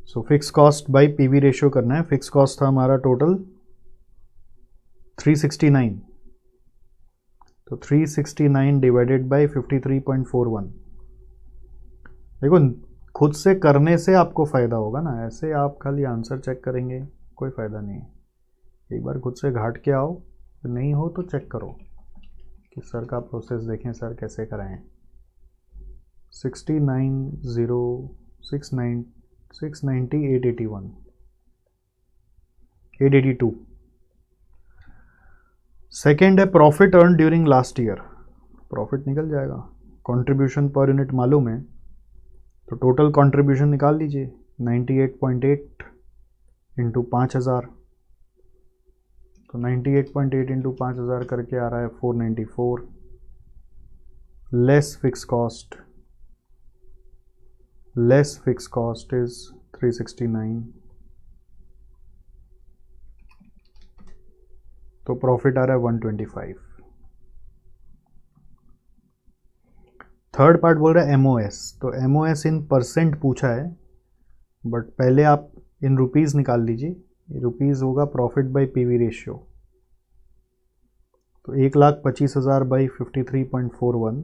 So fix cost by PV ratio करना है। फिक्स कॉस्ट था हमारा टोटल 369, तो 369 डिवाइडेड बाई 53.41। देखो खुद से करने से आपको फ़ायदा होगा ना, ऐसे आप खाली आंसर चेक करेंगे कोई फ़ायदा नहीं है। एक बार खुद से घाट के आओ, तो नहीं हो तो चेक करो कि सर का प्रोसेस देखें सर कैसे कराएं। 690 881 882। सेकेंड है profit earn during last year. Profit निकल जाएगा, कंट्रीब्यूशन पर यूनिट मालूम है तो टोटल कंट्रीब्यूशन निकाल लीजिए 98.8 इंटू 5000। तो 98.8 इंटू 5000 करके आ रहा है 494 less fix cost, less fix cost is 369। तो प्रॉफिट आ रहा है 125। थर्ड पार्ट बोल रहा है एमओएस। तो एमओएस इन परसेंट पूछा है, बट पहले आप इन रुपीज़ निकाल लीजिए। रुपीज़ होगा प्रॉफिट बाई पीवी रेशियो। तो 1,25,000 बाई 53.41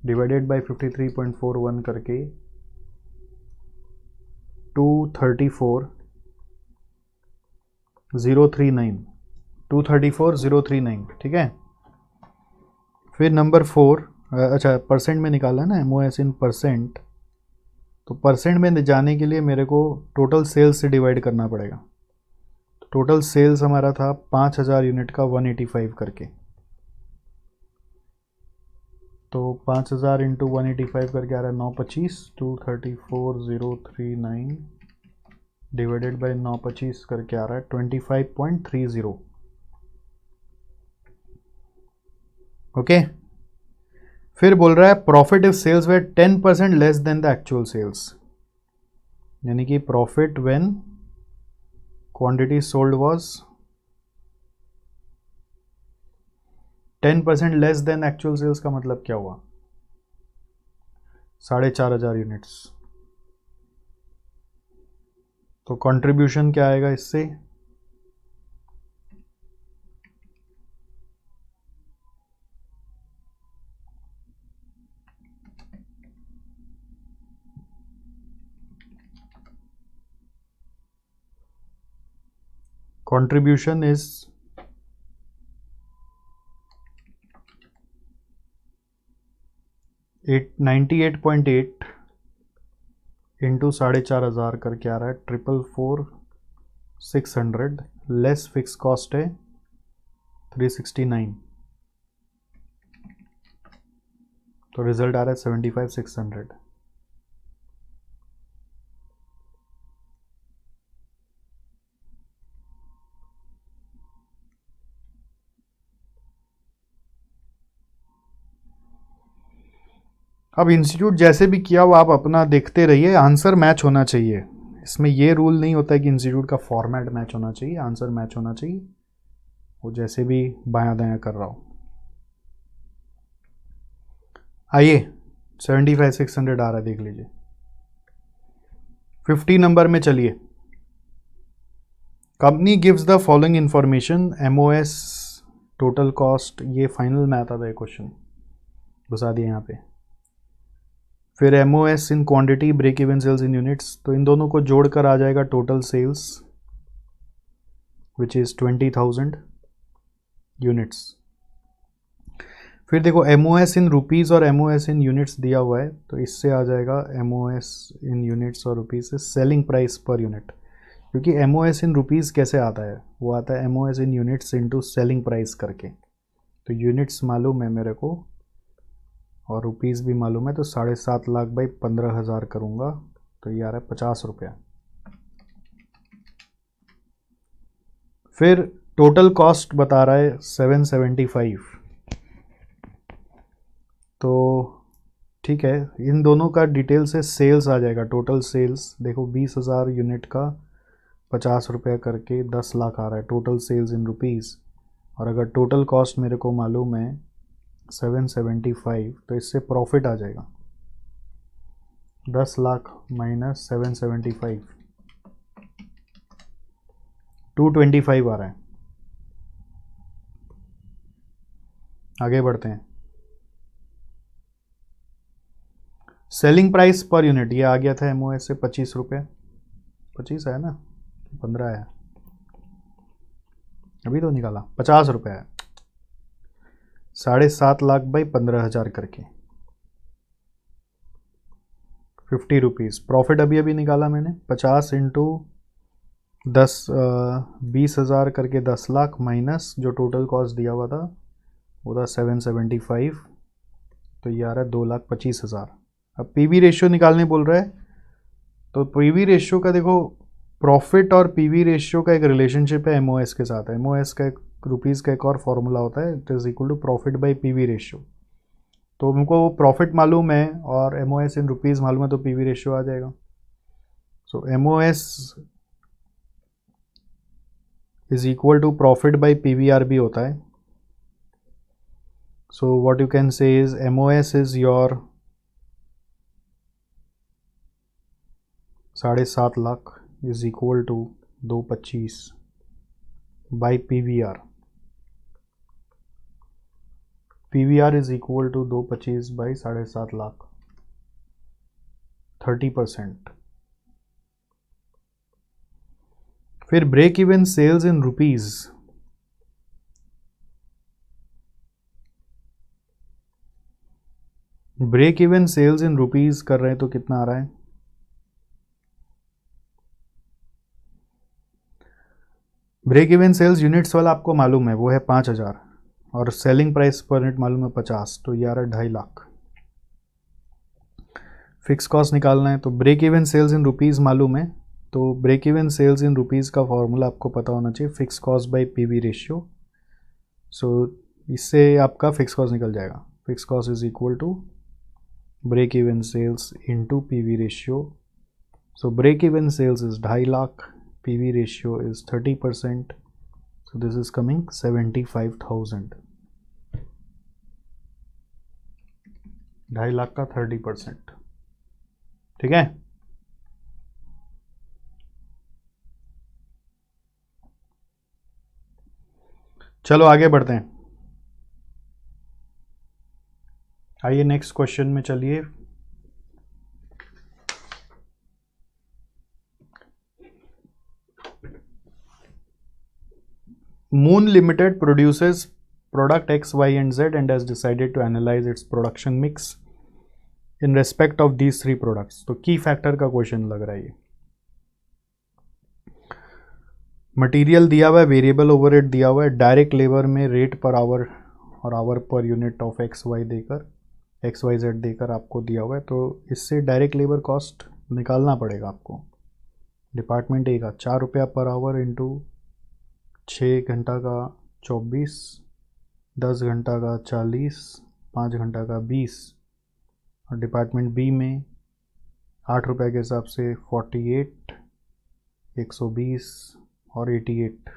डिवाइडेड बाई 53.41 करके 234,039 234,039। ठीक है। फिर नंबर 4, अच्छा परसेंट में निकाला है ना एमओएस इन परसेंट। तो परसेंट में जाने के लिए मेरे को टोटल सेल्स से डिवाइड करना पड़ेगा। तो टोटल सेल्स हमारा था 5000 यूनिट का 185 करके। तो 5000 इंटू 185 करके आ रहा है 925। 234,039 डिवाइडेड बाई 925 करके आ रहा है 25.30। ओके। फिर बोल रहा है profit if sales were 10% less than the actual sales, यानी कि profit when quantity sold was 10% less than actual sales का मतलब क्या हुआ 4,500 यूनिट्स। तो कंट्रीब्यूशन क्या आएगा इससे, contribution is 98.8 इंटू 4,500 करके आ रहा है 444,600 लेस फिक्स कॉस्ट है 369, तो रिजल्ट आ रहा है 75,600। अब इंस्टीट्यूट जैसे भी किया वो आप अपना देखते रहिए, आंसर मैच होना चाहिए। इसमें ये रूल नहीं होता है कि इंस्टीट्यूट का फॉर्मेट मैच होना चाहिए, आंसर मैच होना चाहिए, वो जैसे भी बायां दायां कर रहा हो। आइए 75,600 आ रहा है, देख लीजिए। 50 नंबर में चलिए। Company gives the following information, MOS, total cost, ये फाइनल में आता था ये क्वेश्चन, घुसा दिया यहाँ पे। फिर MOS in quantity, break even sales in units, तो इन दोनों को जोड़कर आ जाएगा total sales which is 20,000 units. फिर देखो एमओएस इन रुपीज़ और एमओएस इन यूनिट्स दिया हुआ है, तो इससे आ जाएगा एमओएस इन यूनिट्स और रुपीज़ से सेलिंग प्राइस पर यूनिट, क्योंकि एमओएस इन रुपीज़ कैसे आता है, वो आता है MOS in units into selling price करके। तो यूनिट्स मालूम है मेरे को और रुपीज़ भी मालूम है, तो 7.5 लाख बाई 15,000 करूँगा, तो ये आ रहा है 50 रुपया। फिर टोटल कॉस्ट बता रहा है 775, तो ठीक है, इन दोनों का डिटेल से सेल्स आ जाएगा। टोटल सेल्स देखो 20,000 यूनिट का 50 रुपया करके 10 लाख आ रहा है टोटल सेल्स इन रुपीज़। और अगर टोटल कॉस्ट मेरे को मालूम है 775, तो इससे प्रॉफिट आ जाएगा 10 लाख माइनस 775, 225 आ रहा है। आगे बढ़ते हैं। सेलिंग प्राइस पर यूनिट, ये आ गया था एमओएस से 25 रुपये, 25 है ना, 15 है, अभी तो निकाला, 50 रुपये है। 7.5 लाख बाई 15,000 करके 50 रुपीज़ प्रॉफिट अभी अभी निकाला मैंने। 50 इंटू 10 20,000 करके 10 लाख माइनस जो टोटल कॉस्ट दिया हुआ था वो था 775, तो ये आ रहा है 2,25,000। अब पीवी रेशियो निकालने बोल रहा है, तो पीवी रेशियो का देखो, प्रॉफिट और पीवी रेशियो का एक रिलेशनशिप है एमओएस के साथ। एमओएस का एक रुपीज़ का एक और फॉर्मूला होता है, it is equal to profit by PV ratio. तो हमको प्रॉफिट मालूम है और एमओएस इन रुपीज़ मालूम है, तो पीवी रेशियो आ जाएगा। So MOS is equal to profit by PVR भी होता है। So what you can say is MOS is your 7.5 lakh is equal to 225 by PVR. PVR is equal to 225 by 7.5 lakh, 30%। फिर break even sales in rupees, break even sales in rupees कर रहे हैं तो कितना आ रहा है, ब्रेक इवन सेल्स यूनिट्स वाला आपको मालूम है वो है 5,000 और सेलिंग प्राइस पर यूनिट मालूम है 50, तो ये आ रहा है 2.5 लाख। फिक्स कॉस्ट निकालना है, तो break even sales in rupees मालूम है, तो break even sales in rupees का फॉर्मूला आपको पता होना चाहिए, fix cost by PV ratio. So इससे आपका फिक्स कॉस्ट निकल जाएगा। Fix cost is equal to break even sales into PV ratio. So break even sales is 2.5 lakh, PV ratio is 30%, so this is coming 75,000। 2.5 lakh का 30%, ठीक है। चलो आगे बढ़ते हैं, आइए नेक्स्ट क्वेश्चन में चलिए। Moon Limited produces product X, Y, and Z and has decided to analyze its production mix in respect of these three products. तो की फैक्टर का क्वेश्चन लग रहा है ये. मटेरियल दिया हुआ है, वेरिएबल ओवरहेड दिया हुआ है, डायरेक्ट लेबर में रेट पर आवर और hour per unit of X Y देकर एक्स वाई जेड देकर आपको दिया हुआ है. तो इससे डायरेक्ट लेबर कॉस्ट निकालना पड़ेगा आपको. डिपार्टमेंट ए का 4 रुपया पर आवर इंटू 6 घंटा का 24, 10 घंटा का 40, 5 घंटा का 20, और डिपार्टमेंट बी में 8 रुपये के हिसाब से 48, 120 और 88.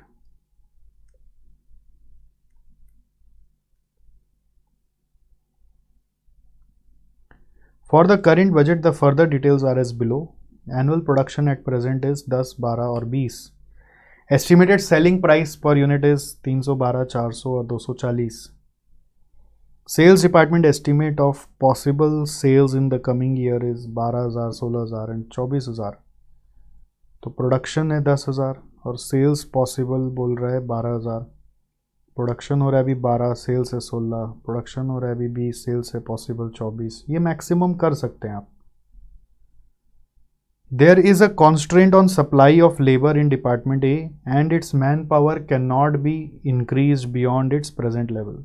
For the current budget, the further details are as below. Annual production at present is 10, 12 और 20. Estimated selling price per unit is 312, 400 और 240. Sales department estimate of possible sales in the coming year is 12,000, 16,000 and 24,000. तो production है 10,000 और sales possible बोल रहा है 12,000. Production हो रहा है अभी 12, सेल्स है 16, प्रोडक्शन हो रहा है अभी 20, सेल्स है पॉसिबल 24. ये मैक्सिमम कर सकते हैं आप. There is a constraint on supply of labour in department A and its man power can not be increase beyond its present level.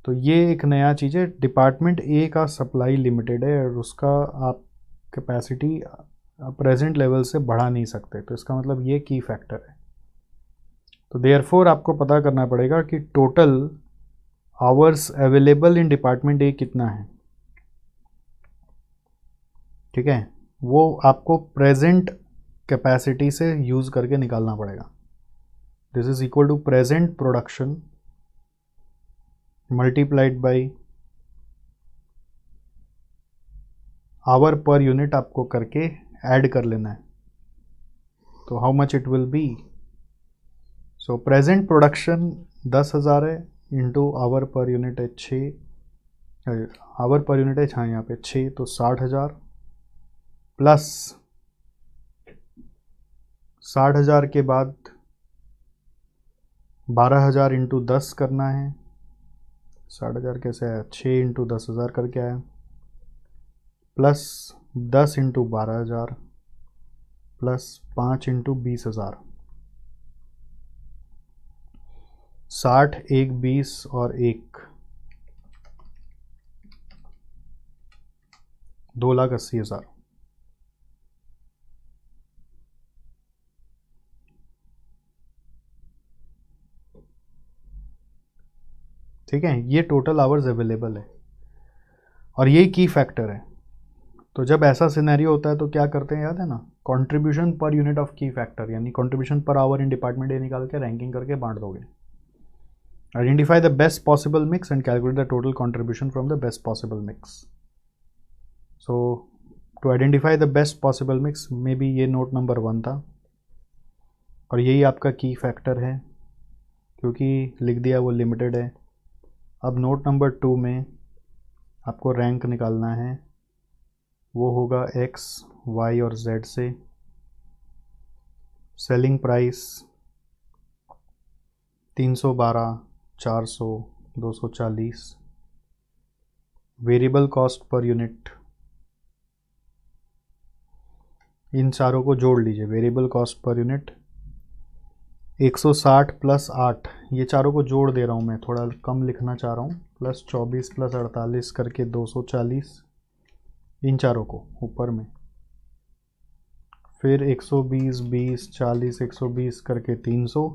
तो ये एक नया चीज़ है. डिपार्टमेंट ए का सप्लाई लिमिटेड है और उसका आप कैपेसिटी प्रेजेंट लेवल से बढ़ा नहीं सकते. तो इसका मतलब ये की फैक्टर है. तो देयरफॉर आपको पता करना पड़ेगा कि total hours available in department A कितना है. ठीक है, वो आपको प्रेजेंट कैपेसिटी से यूज़ करके निकालना पड़ेगा. This is equal to present production multiplied by hour per unit आपको करके ऐड कर लेना है. तो how much it will be. So present production 10,000 है इंटू आवर पर यूनिट है 6, आवर पर यूनिट है हाँ यहाँ पे 6, तो 60,000 प्लस 60,000 के बाद 12,000 इंटू 10 करना है. 60,000 कैसे आया, 6 इंटू 10,000 करके आया, प्लस 10 इंटू 12,000 प्लस 5 इंटू 20,000. 60, 1, 20 और 1 2,80,000. ठीक है, ये टोटल आवर्स अवेलेबल है और ये की फैक्टर है. तो जब ऐसा सिनेरियो होता है तो क्या करते हैं याद है ना, contribution per unit of key factor यानी contribution per hour in department A निकाल के रैंकिंग करके बांट दोगे. Identify the best possible mix and calculate the total contribution from the best possible mix. So to identify the best possible mix may be ये note number 1 था और यही आपका की फैक्टर है क्योंकि लिख दिया वो लिमिटेड है. अब नोट नंबर 2 में आपको रैंक निकालना है, वो होगा एक्स, वाई और जेड से. Selling price 312, 400, 240. Variable cost per unit, इन चारों को जोड़ लीजिए. Variable cost per unit 160 plus 8, ये चारों को जोड़ दे रहा हूँ मैं, थोड़ा कम लिखना चाह रहा हूँ, प्लस 24 प्लस 48 करके 240, इन चारों को ऊपर में. फिर 120, 20, 40, 120 करके 300,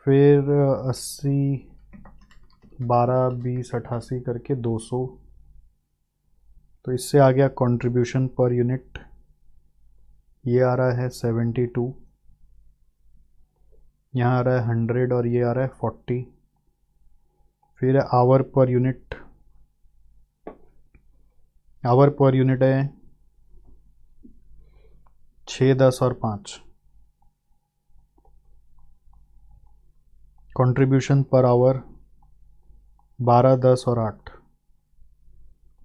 फिर 80, 12, 20, 88 करके 200. तो इससे आ गया कंट्रीब्यूशन पर यूनिट, ये आ रहा है 72, यहाँ आ रहा है 100 और ये आ रहा है 40. फिर our per unit, our per unit है 6, 10 और 5. कंट्रीब्यूशन पर आवर 12, 10 और 8.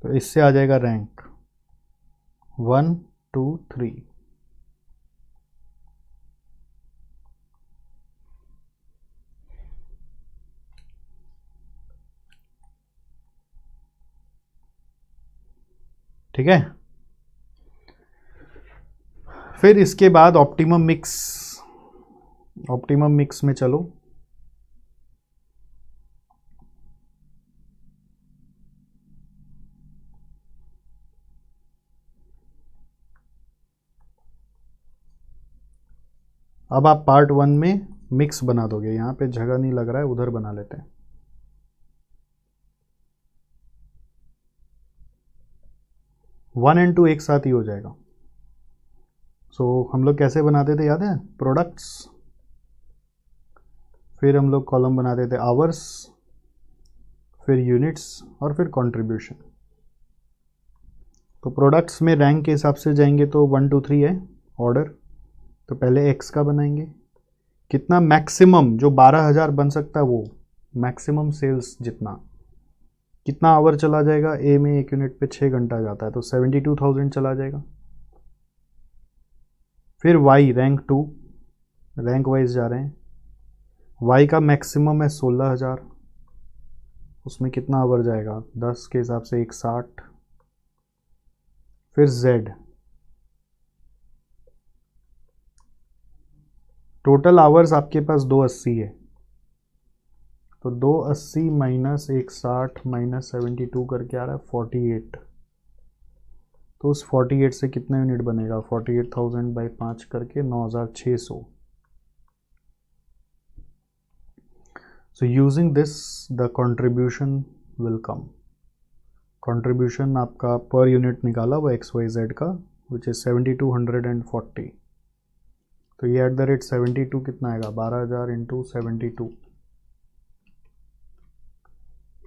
तो इससे आ जाएगा रैंक 1, 2, 3. ठीक है। फिर इसके बाद ऑप्टिमम मिक्स में चलो। अब आप पार्ट 1 में मिक्स बना दोगे, यहाँ पे जगह नहीं लग रहा है, उधर बना लेते हैं। वन एंड टू एक साथ ही हो जाएगा। सो हम लोग कैसे बनाते थे याद है? प्रोडक्ट्स, फिर हम लोग कॉलम बनाते थे आवर्स, फिर यूनिट्स और फिर कंट्रीब्यूशन। तो प्रोडक्ट्स में रैंक के हिसाब से जाएंगे तो 1 2 3 है ऑर्डर। तो पहले एक्स का बनाएंगे, कितना मैक्सिमम जो 12,000 बन सकता है वो मैक्सिमम सेल्स जितना, कितना आवर चला जाएगा, ए में एक यूनिट पे 6 घंटा जाता है तो 72,000 चला जाएगा। फिर वाई रैंक 2, रैंक वाइज जा रहे हैं। वाई का मैक्सिमम है 16,000, उसमें कितना आवर जाएगा, 10 के हिसाब से 160। फिर जेड, टोटल आवर्स आपके पास 280 है, तो 280 माइनस 160 माइनस 72 करके आ रहा है 48। तो उस 48 से कितना यूनिट बनेगा, 48,000 बाई 5 करके 9,600। So using this the contribution will come. Contribution आपका पर यूनिट निकाला वो XYZ का which is 7240। तो ये एट द रेट 72 कितना आएगा, 12,000 इंटू 72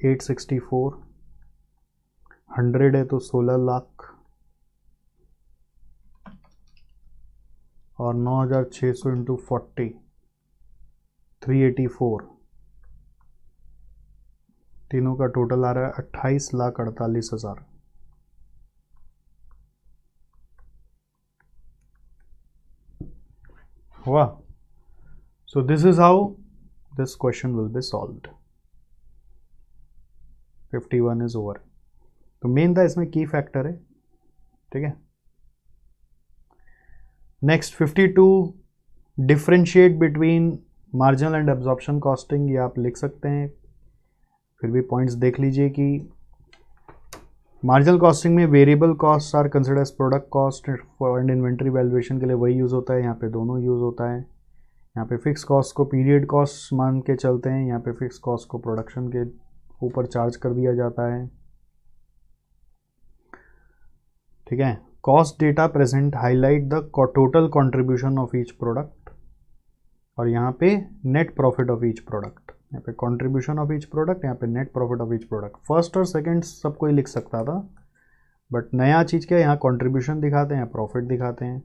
864। 100 है तो 16 लाख और 9,600 इंटू 40 384। तीनों का टोटल आ रहा है 28,48,000। हुआ? सो this is how this question will be solved. 51 is over. तो मेन था इसमें की फैक्टर है, ठीक है। Next 52, differentiate between marginal and absorption costing, ये आप लिख सकते हैं। फिर भी पॉइंट्स देख लीजिए कि मार्जिनल कॉस्टिंग में variable cost are considered as product cost and inventory valuation के लिए वही यूज़ होता है, यहाँ पे दोनों यूज़ होता है। यहाँ पे फिक्स कॉस्ट को पीरियड कॉस्ट मान के चलते हैं, यहाँ पे फिक्स कॉस्ट को प्रोडक्शन के ऊपर चार्ज कर दिया जाता है, ठीक है। Cost data present highlight the total contribution of each product, और यहाँ पे net profit of each product, यहाँ पे कंट्रीब्यूशन ऑफ ईच प्रोडक्ट, यहाँ पे net profit of each product. First और सेकंड सब कोई लिख सकता था, बट नया चीज़ क्या है, यहाँ कंट्रीब्यूशन दिखाते हैं, प्रॉफिट दिखाते हैं।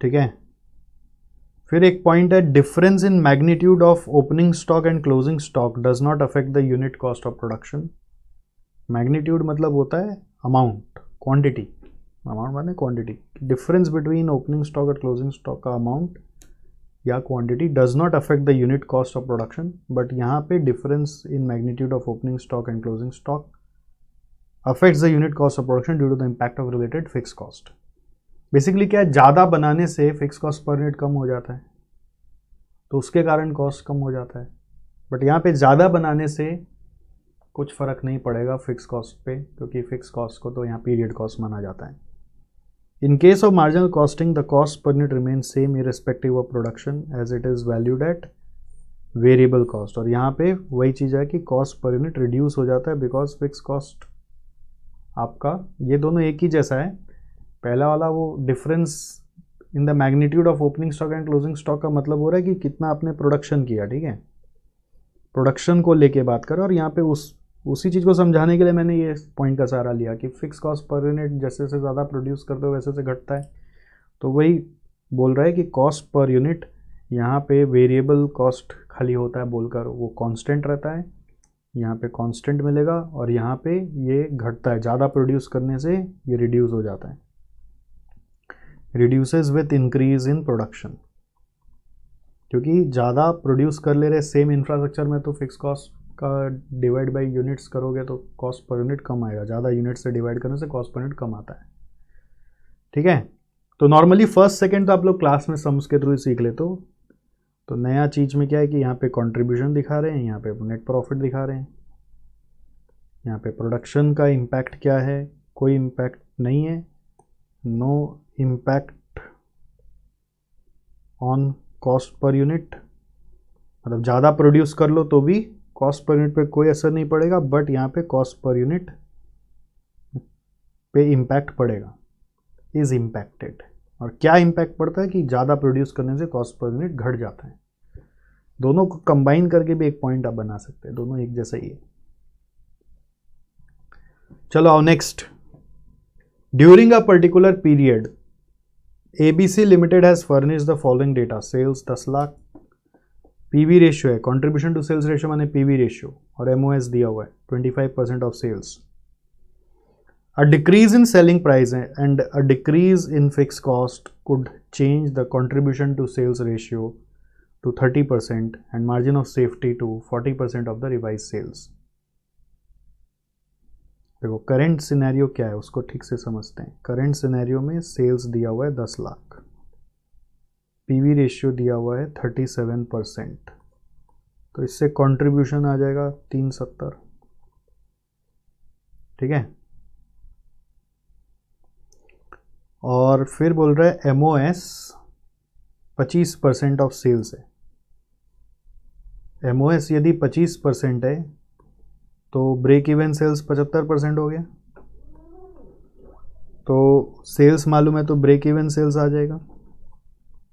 ठीक है। फिर एक पॉइंट है, difference in magnitude of opening stock and closing stock does not affect the unit cost of production. Magnitude मतलब होता है अमाउंट, क्वांटिटी, अमाउंट माने quantity. Difference between opening stock और क्लोजिंग स्टॉक का अमाउंट या quantity does not affect the unit cost of production, but यहाँ पे difference in magnitude of opening stock and closing stock affects the unit cost of production due to the impact of related fix cost. Basically क्या है, ज़्यादा बनाने से fix cost per unit कम हो जाता है, तो उसके कारण कॉस्ट कम हो जाता है। बट यहाँ पे ज़्यादा बनाने से कुछ फ़र्क नहीं पड़ेगा फिक्स कॉस्ट पे, क्योंकि फिक्स कॉस्ट को तो यहाँ पीरियड कॉस्ट माना जाता है। In case of marginal costing the cost per unit remain same irrespective of production as it is valued at variable cost. और यहाँ पे वही चीज़ है कि कॉस्ट पर यूनिट रिड्यूस हो जाता है बिकॉज फिक्स कॉस्ट आपका, ये दोनों एक ही जैसा है। पहला वाला वो difference in the magnitude of opening stock and closing stock का मतलब हो रहा है कि कितना आपने प्रोडक्शन किया, ठीक है, प्रोडक्शन को लेके बात करें। और यहाँ पे उसी चीज़ को समझाने के लिए मैंने ये पॉइंट का सहारा लिया कि फिक्स कॉस्ट पर यूनिट जैसे से ज़्यादा प्रोड्यूस करते हो वैसे से घटता है। तो वही बोल रहा है कि कॉस्ट पर यूनिट यहाँ पे वेरिएबल कॉस्ट खाली होता है बोलकर वो कांस्टेंट रहता है, यहाँ पे कांस्टेंट मिलेगा, और यहाँ पे ये घटता है, ज़्यादा प्रोड्यूस करने से ये रिड्यूस हो जाता है, reduces with increase in production। क्योंकि ज़्यादा प्रोड्यूस कर ले रहे सेम इंफ्रास्ट्रक्चर में, तो फिक्स कॉस्ट का डिवाइड बाई यूनिट्स करोगे तो कॉस्ट पर यूनिट कम आएगा, ज़्यादा यूनिट से डिवाइड करने से कॉस्ट पर यूनिट कम आता है। ठीक है, तो नॉर्मली फर्स्ट सेकंड तो आप लोग क्लास में सम्स के थ्रू ही सीख लेते हो। तो नया चीज़ में क्या है कि यहाँ पे कंट्रीब्यूशन दिखा रहे हैं, यहाँ पे नेट प्रॉफिट दिखा रहे हैं, यहाँ पे प्रोडक्शन का इम्पैक्ट क्या है, कोई इम्पैक्ट नहीं है, no impact on cost per unit, मतलब ज़्यादा प्रोड्यूस कर लो तो भी कॉस्ट पर यूनिट पे कोई असर नहीं पड़ेगा, बट यहाँ पे कॉस्ट पर यूनिट पे इम्पैक्ट पड़ेगा, इज इम्पैक्टेड। और क्या इम्पैक्ट पड़ता है कि ज़्यादा प्रोड्यूस करने से कॉस्ट पर यूनिट घट जाता है। दोनों को कंबाइन करके भी एक पॉइंट आप बना सकते हैं, दोनों एक जैसा ही है। चलो आओ next. During a particular period ABC limited has furnish the following data, sales 10 lakh, PV ratio है, कंट्रीब्यूशन टू सेल्स रेशियो माने पीवी रेशियो, और एमओएस दिया हुआ है 25% of sales. A decrease in selling price and a decrease in fixed cost could change the contribution to sales ratio to 30% and margin of safety to 40% of the revised sales. देखो current scenario क्या है उसको ठीक से समझते हैं। Current scenario में sales दिया हुआ है 10 लाख, पीवी रेशियो दिया हुआ है 37%, तो इससे कंट्रीब्यूशन आ जाएगा 370। ठीक है, और फिर बोल रहा है एमओएस 25% ऑफ सेल्स है। एमओएस यदि 25% है तो ब्रेक इवन सेल्स 75% हो गया, तो सेल्स मालूम है तो ब्रेक इवन सेल्स आ जाएगा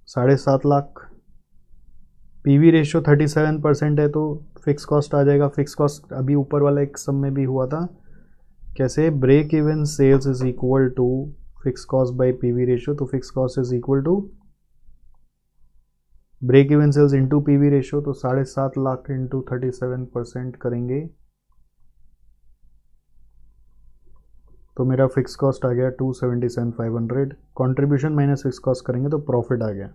7.5 लाख। पीवी रेशियो 37% है तो फिक्स कॉस्ट आ जाएगा। फिक्स कॉस्ट अभी ऊपर वाला एक सम में भी हुआ था, कैसे break even sales is equal to fix cost by PV ratio, तो fix cost is equal to break even sales into PV ratio, तो 7.5 लाख इंटू 37% करेंगे तो मेरा फिक्स कॉस्ट आ गया 277,500। कंट्रीब्यूशन माइनस फिक्स कॉस्ट करेंगे तो प्रॉफिट आ गया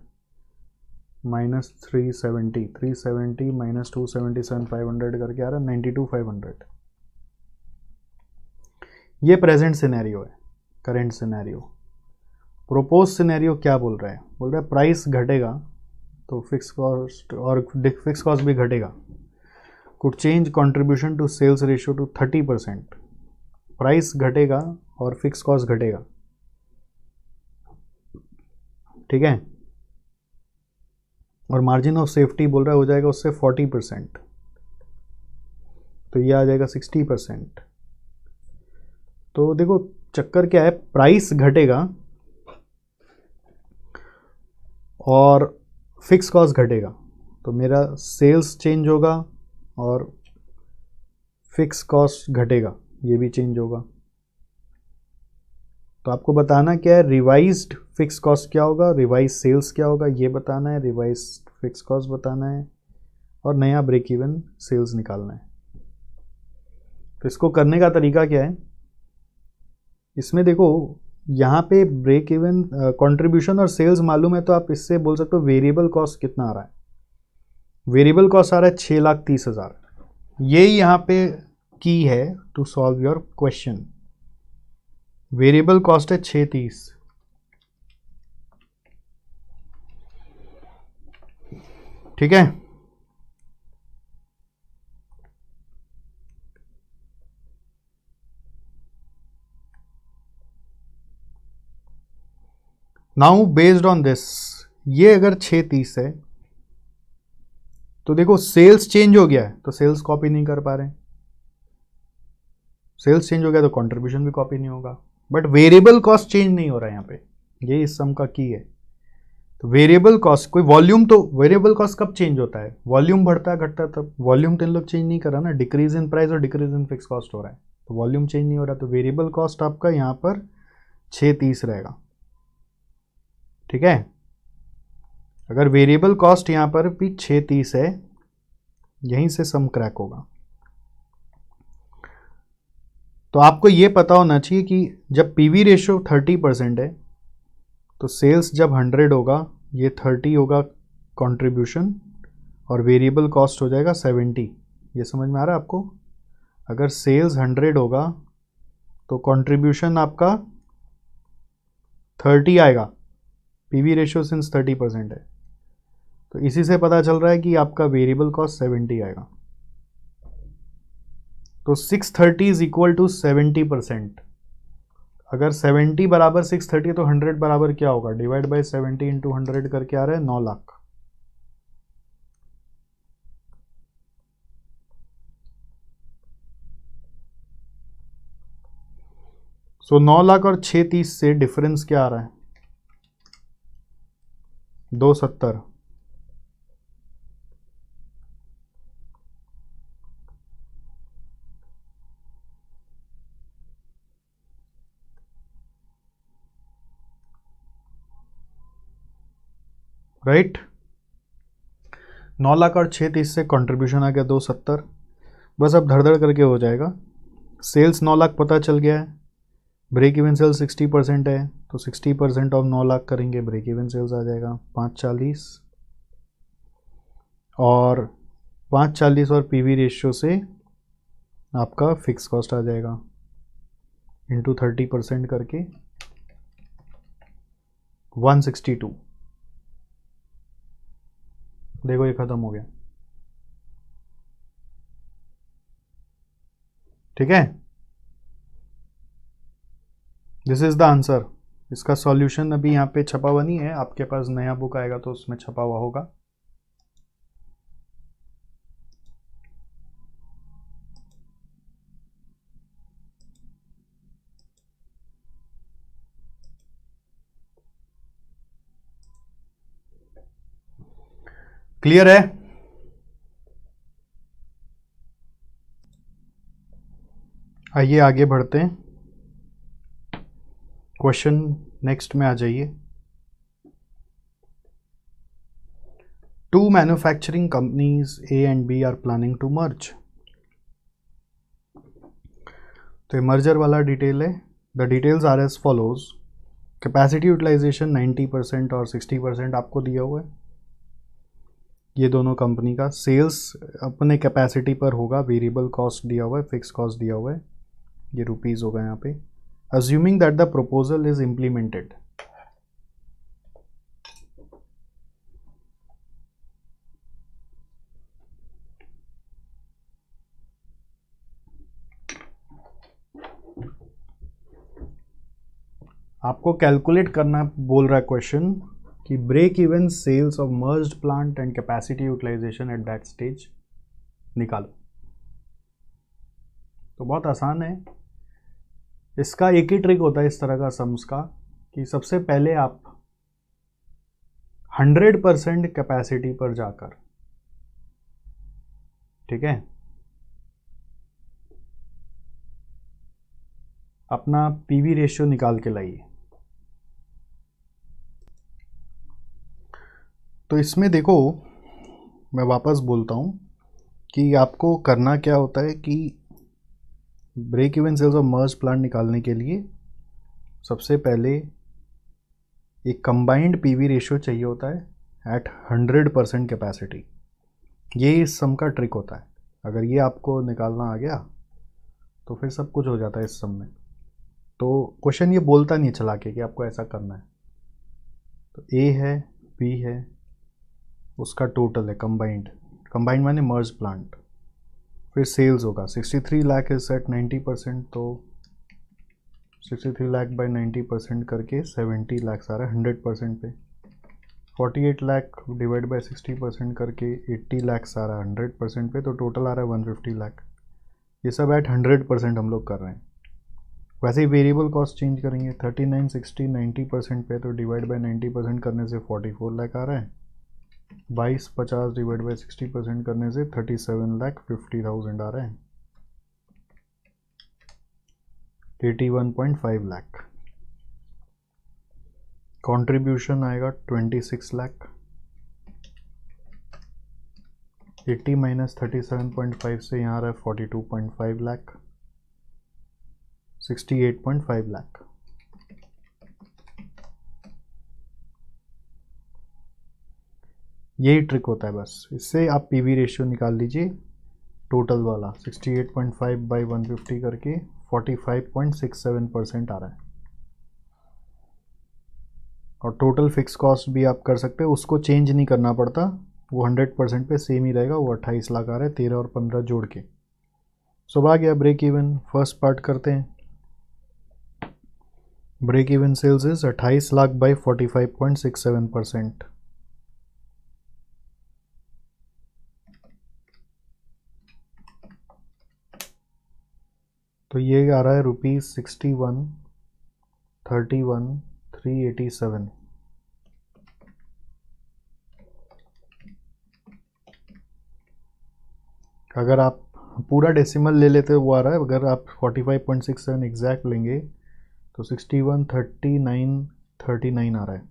-370, 370 माइनस 277,500 करके आ रहा है 92,500। ये प्रेजेंट सिनेरियो है। Current scenario. प्रोपोज सिनेरियो क्या बोल रहा है? बोल रहा है प्राइस घटेगा तो फिक्स कॉस्ट और फिक्स कॉस्ट भी घटेगा, could change contribution to sales ratio to 30%। Price घटेगा और फिक्स कॉस्ट घटेगा, ठीक है, और मार्जिन ऑफ सेफ्टी बोल रहा है हो जाएगा उससे 40%, तो ये आ जाएगा 60%। तो देखो चक्कर क्या है, प्राइस घटेगा और फिक्स कॉस्ट घटेगा तो मेरा सेल्स चेंज होगा और फिक्स कॉस्ट घटेगा, ये भी चेंज होगा। तो आपको बताना क्या है, रिवाइज्ड फिक्स कॉस्ट क्या होगा, रिवाइज सेल्स क्या होगा ये बताना है, रिवाइज फिक्स कॉस्ट बताना है और नया ब्रेक इवन सेल्स निकालना है। तो इसको करने का तरीका क्या है, इसमें देखो यहाँ पे ब्रेक इवन कंट्रीब्यूशन और सेल्स मालूम है तो आप इससे बोल सकते हो वेरिएबल कॉस्ट कितना आ रहा है। वेरिएबल कॉस्ट आ रहा है 6,30,000। ये यहाँ पे की है to solve your question. Variable cost है 630, ठीक है। नाउ बेस्ड ऑन दिस, ये अगर 630 है तो देखो सेल्स चेंज हो गया है तो सेल्स कॉपी नहीं कर पा रहे, सेल्स चेंज हो गया तो कंट्रीब्यूशन भी कॉपी नहीं होगा, बट वेरिएबल कॉस्ट चेंज नहीं हो रहा है यहाँ पे, ये इस सम का की है। तो वेरिएबल कॉस्ट कोई वॉल्यूम, तो वेरिएबल कॉस्ट कब चेंज होता है, वॉल्यूम बढ़ता है घटता है तब। वॉल्यूम तो इन लोग चेंज नहीं कर रहा ना, डिक्रीज इन प्राइस और डिक्रीज इन फिक्स कॉस्ट हो रहा है, तो वॉल्यूम चेंज नहीं हो रहा, तो वेरिएबल कॉस्ट आपका यहाँ पर 630 रहेगा, ठीक है। अगर वेरिएबल कॉस्ट यहाँ पर भी 630 है, यहीं से सम क्रैक होगा। तो आपको ये पता होना चाहिए कि जब पीवी रेशियो 30% है तो सेल्स जब 100 होगा, ये 30 होगा कंट्रीब्यूशन और वेरिएबल कॉस्ट हो जाएगा 70। ये समझ में आ रहा है आपको? अगर सेल्स 100 होगा तो कंट्रीब्यूशन आपका 30 आएगा, पीवी रेशियो सिंस 30% है, तो इसी से पता चल रहा है कि आपका वेरिएबल कॉस्ट 70 आएगा। तो 630 इज इक्वल टू 70%। अगर 70 बराबर 630 तो 100 बराबर क्या होगा? डिवाइड बाय 70 इंटू 100 करके आ रहा है 9 लाख। सो 9 लाख और 630 से डिफरेंस क्या आ रहा है? 270। राइट, 9 लाख और 630 से कंट्रीब्यूशन आ गया 270। बस अब धड़ धड़ करके हो जाएगा। सेल्स 9 लाख पता चल गया है, ब्रेक इवन सेल्स 60% है, तो 60% ऑफ 9 लाख करेंगे, ब्रेक इवन सेल्स आ जाएगा 540, और 540 और पीवी रेशियो से आपका फिक्स कॉस्ट आ जाएगा इंटू 30% करके 162। देखो ये खत्म हो गया। ठीक है, दिस इज द आंसर। इसका सॉल्यूशन अभी यहाँ पे छपा हुआ नहीं है, आपके पास नया बुक आएगा तो उसमें छपा हुआ होगा। क्लियर है? आइए आगे बढ़ते हैं। क्वेश्चन नेक्स्ट में आ जाइए। Two manufacturing companies A and B are planning to merge. तो ये मर्जर वाला डिटेल है। The details are as follows. Capacity utilisation 90% और 60% आपको दिया हुआ है, ये दोनों कंपनी का। सेल्स अपने कैपेसिटी पर होगा, वेरिएबल कॉस्ट दिया हुआ है, फिक्स कॉस्ट दिया हुआ है, ये रुपीज़ होगा यहाँ पे। Assuming that the proposal is implemented. आपको कैलकुलेट करना बोल रहा है क्वेश्चन कि break even sales of merged plant and capacity utilisation at that stage निकालो। तो बहुत आसान है, इसका एक ही ट्रिक होता है इस तरह का सम्स का, कि सबसे पहले आप 100% कैपेसिटी पर जाकर, ठीक है, अपना पीवी रेशियो निकाल के लाइए। तो इसमें देखो, मैं वापस बोलता हूँ कि आपको करना क्या होता है कि break even sales of merge plant निकालने के लिए सबसे पहले एक कंबाइंड पीवी रेशियो चाहिए होता है एट 100% कैपेसिटी। ये इस सम का ट्रिक होता है। अगर ये आपको निकालना आ गया तो फिर सब कुछ हो जाता है इस सम में। तो क्वेश्चन ये बोलता नहीं चला के कि आपको ऐसा करना है। तो ए है, बी है, उसका टोटल है कंबाइंड, कंबाइंड माने मर्ज प्लांट। फिर सेल्स होगा 63 लाख इज एट 90%, तो 63 लाख बाई 90% करके 70 लाख आ रहा है 100% पे। 48 लाख डिवाइड बाई 60% करके 80 लाख आ रहा है 100% पे, तो टोटल आ रहा है 150 लाख। ये सब एट 100% हम लोग कर रहे हैं। वैसे ही वेरिएबल कॉस्ट चेंज करेंगे, 39, 60, 90% पे, तो डिवाइड बाई 90% करने से 44 लाख आ रहा है। 22, 50 डिवाइड बाई 60% करने से 37,50,000 आ रहा है, 81.5 लाख। कंट्रीब्यूशन आएगा 26 लाख। 80 माइनस 37.5 से यहाँ आ रहा है 42.5 लाख, 68.5 लाख। यही ट्रिक होता है बस, इससे आप पीवी रेशियो निकाल लीजिए टोटल वाला 68.5 बाई 150 करके 45.67% आ रहा है। और टोटल फिक्स कॉस्ट भी आप कर सकते हैं, उसको चेंज नहीं करना पड़ता, वो 100% पे सेम ही रहेगा, वो 28 लाख आ रहा है 13 और 15 जोड़ के। सो आ गया ब्रेक इवन। फर्स्ट पार्ट करते हैं। Break even sales is 28 lakh by 45.67%। तो ये आ रहा है ₹61,31,387। अगर आप पूरा डेसिमल ले लेते वो आ रहा है, अगर आप 45.67 एग्जैक्ट लेंगे तो 61,39,39 आ रहा है।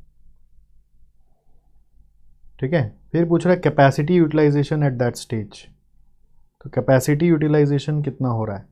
ठीक है, फिर पूछ रहा है capacity utilisation at that stage. तो कैपेसिटी यूटिलाइजेशन कितना हो रहा है?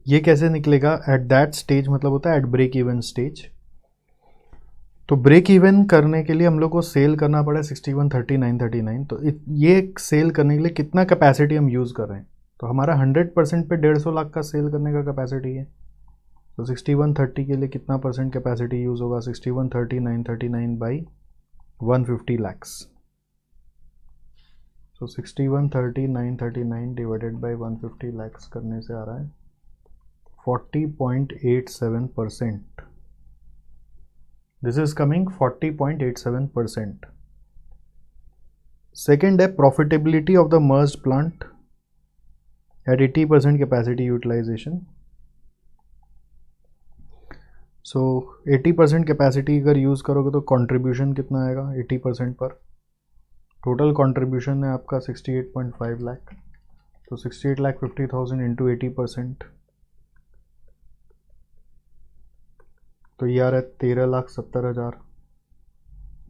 ये कैसे निकलेगा? एट दैट स्टेज मतलब होता है एट ब्रेक इवन स्टेज। तो ब्रेक इवन करने के लिए हम लोग को सेल करना पड़ा 61,39,39। तो ये सेल करने के लिए कितना कैपेसिटी हम यूज़ कर रहे हैं? तो हमारा 100% पे 150 लाख का सेल करने का कैपेसिटी है। तो 6130 के लिए कितना परसेंट कैपेसिटी यूज़ होगा? 61,39,39 बाई 150 लैक्स। तो 61,39,39 डिवाइडेड बाई 150 लैक्स करने से आ रहा है 40.87%। This is coming 40.87%। सेकेंड है profitability of the merged plant at 80% capacity utilisation. So 80% capacity अगर यूज़ करोगे तो कंट्रीब्यूशन कितना आएगा 80% पर? टोटल कंट्रीब्यूशन है आपका 68.5 लाख। तो 68,50,000 इंटू 80%, तो ये आ रहा है 13,70,000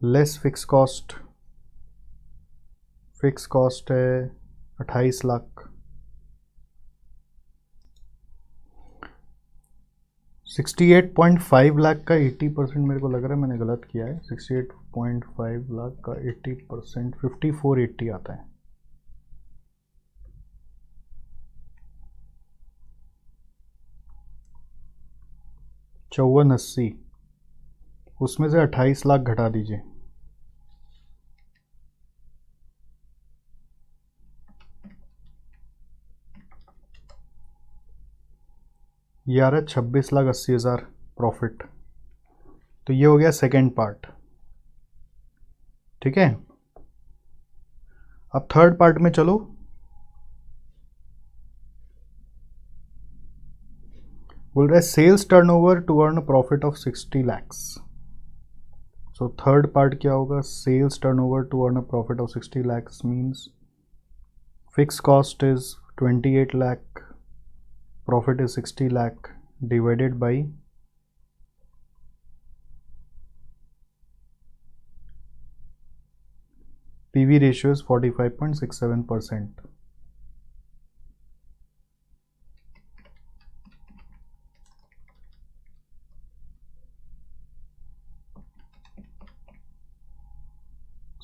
less fix cost. Fix cost है 28 लाख। 68.5 लाख का 80% मेरे को लग रहा है मैंने गलत किया है। 68.5 लाख का 80% 5480 आता है। ₹5480, उसमें से 28 लाख घटा दीजिए। ये आ रहा है 26,80,000 प्रॉफिट। तो ये हो गया सेकेंड पार्ट। ठीक है, अब थर्ड पार्ट में चलो। बोल रहा है sales turnover to earn profit of 60 lakhs. So third part क्या होगा? Sales turnover to earn a profit of 60 lakhs means fix cost is 28 lakh, profit is 60 lakh divided by PV ratio is 45.67%.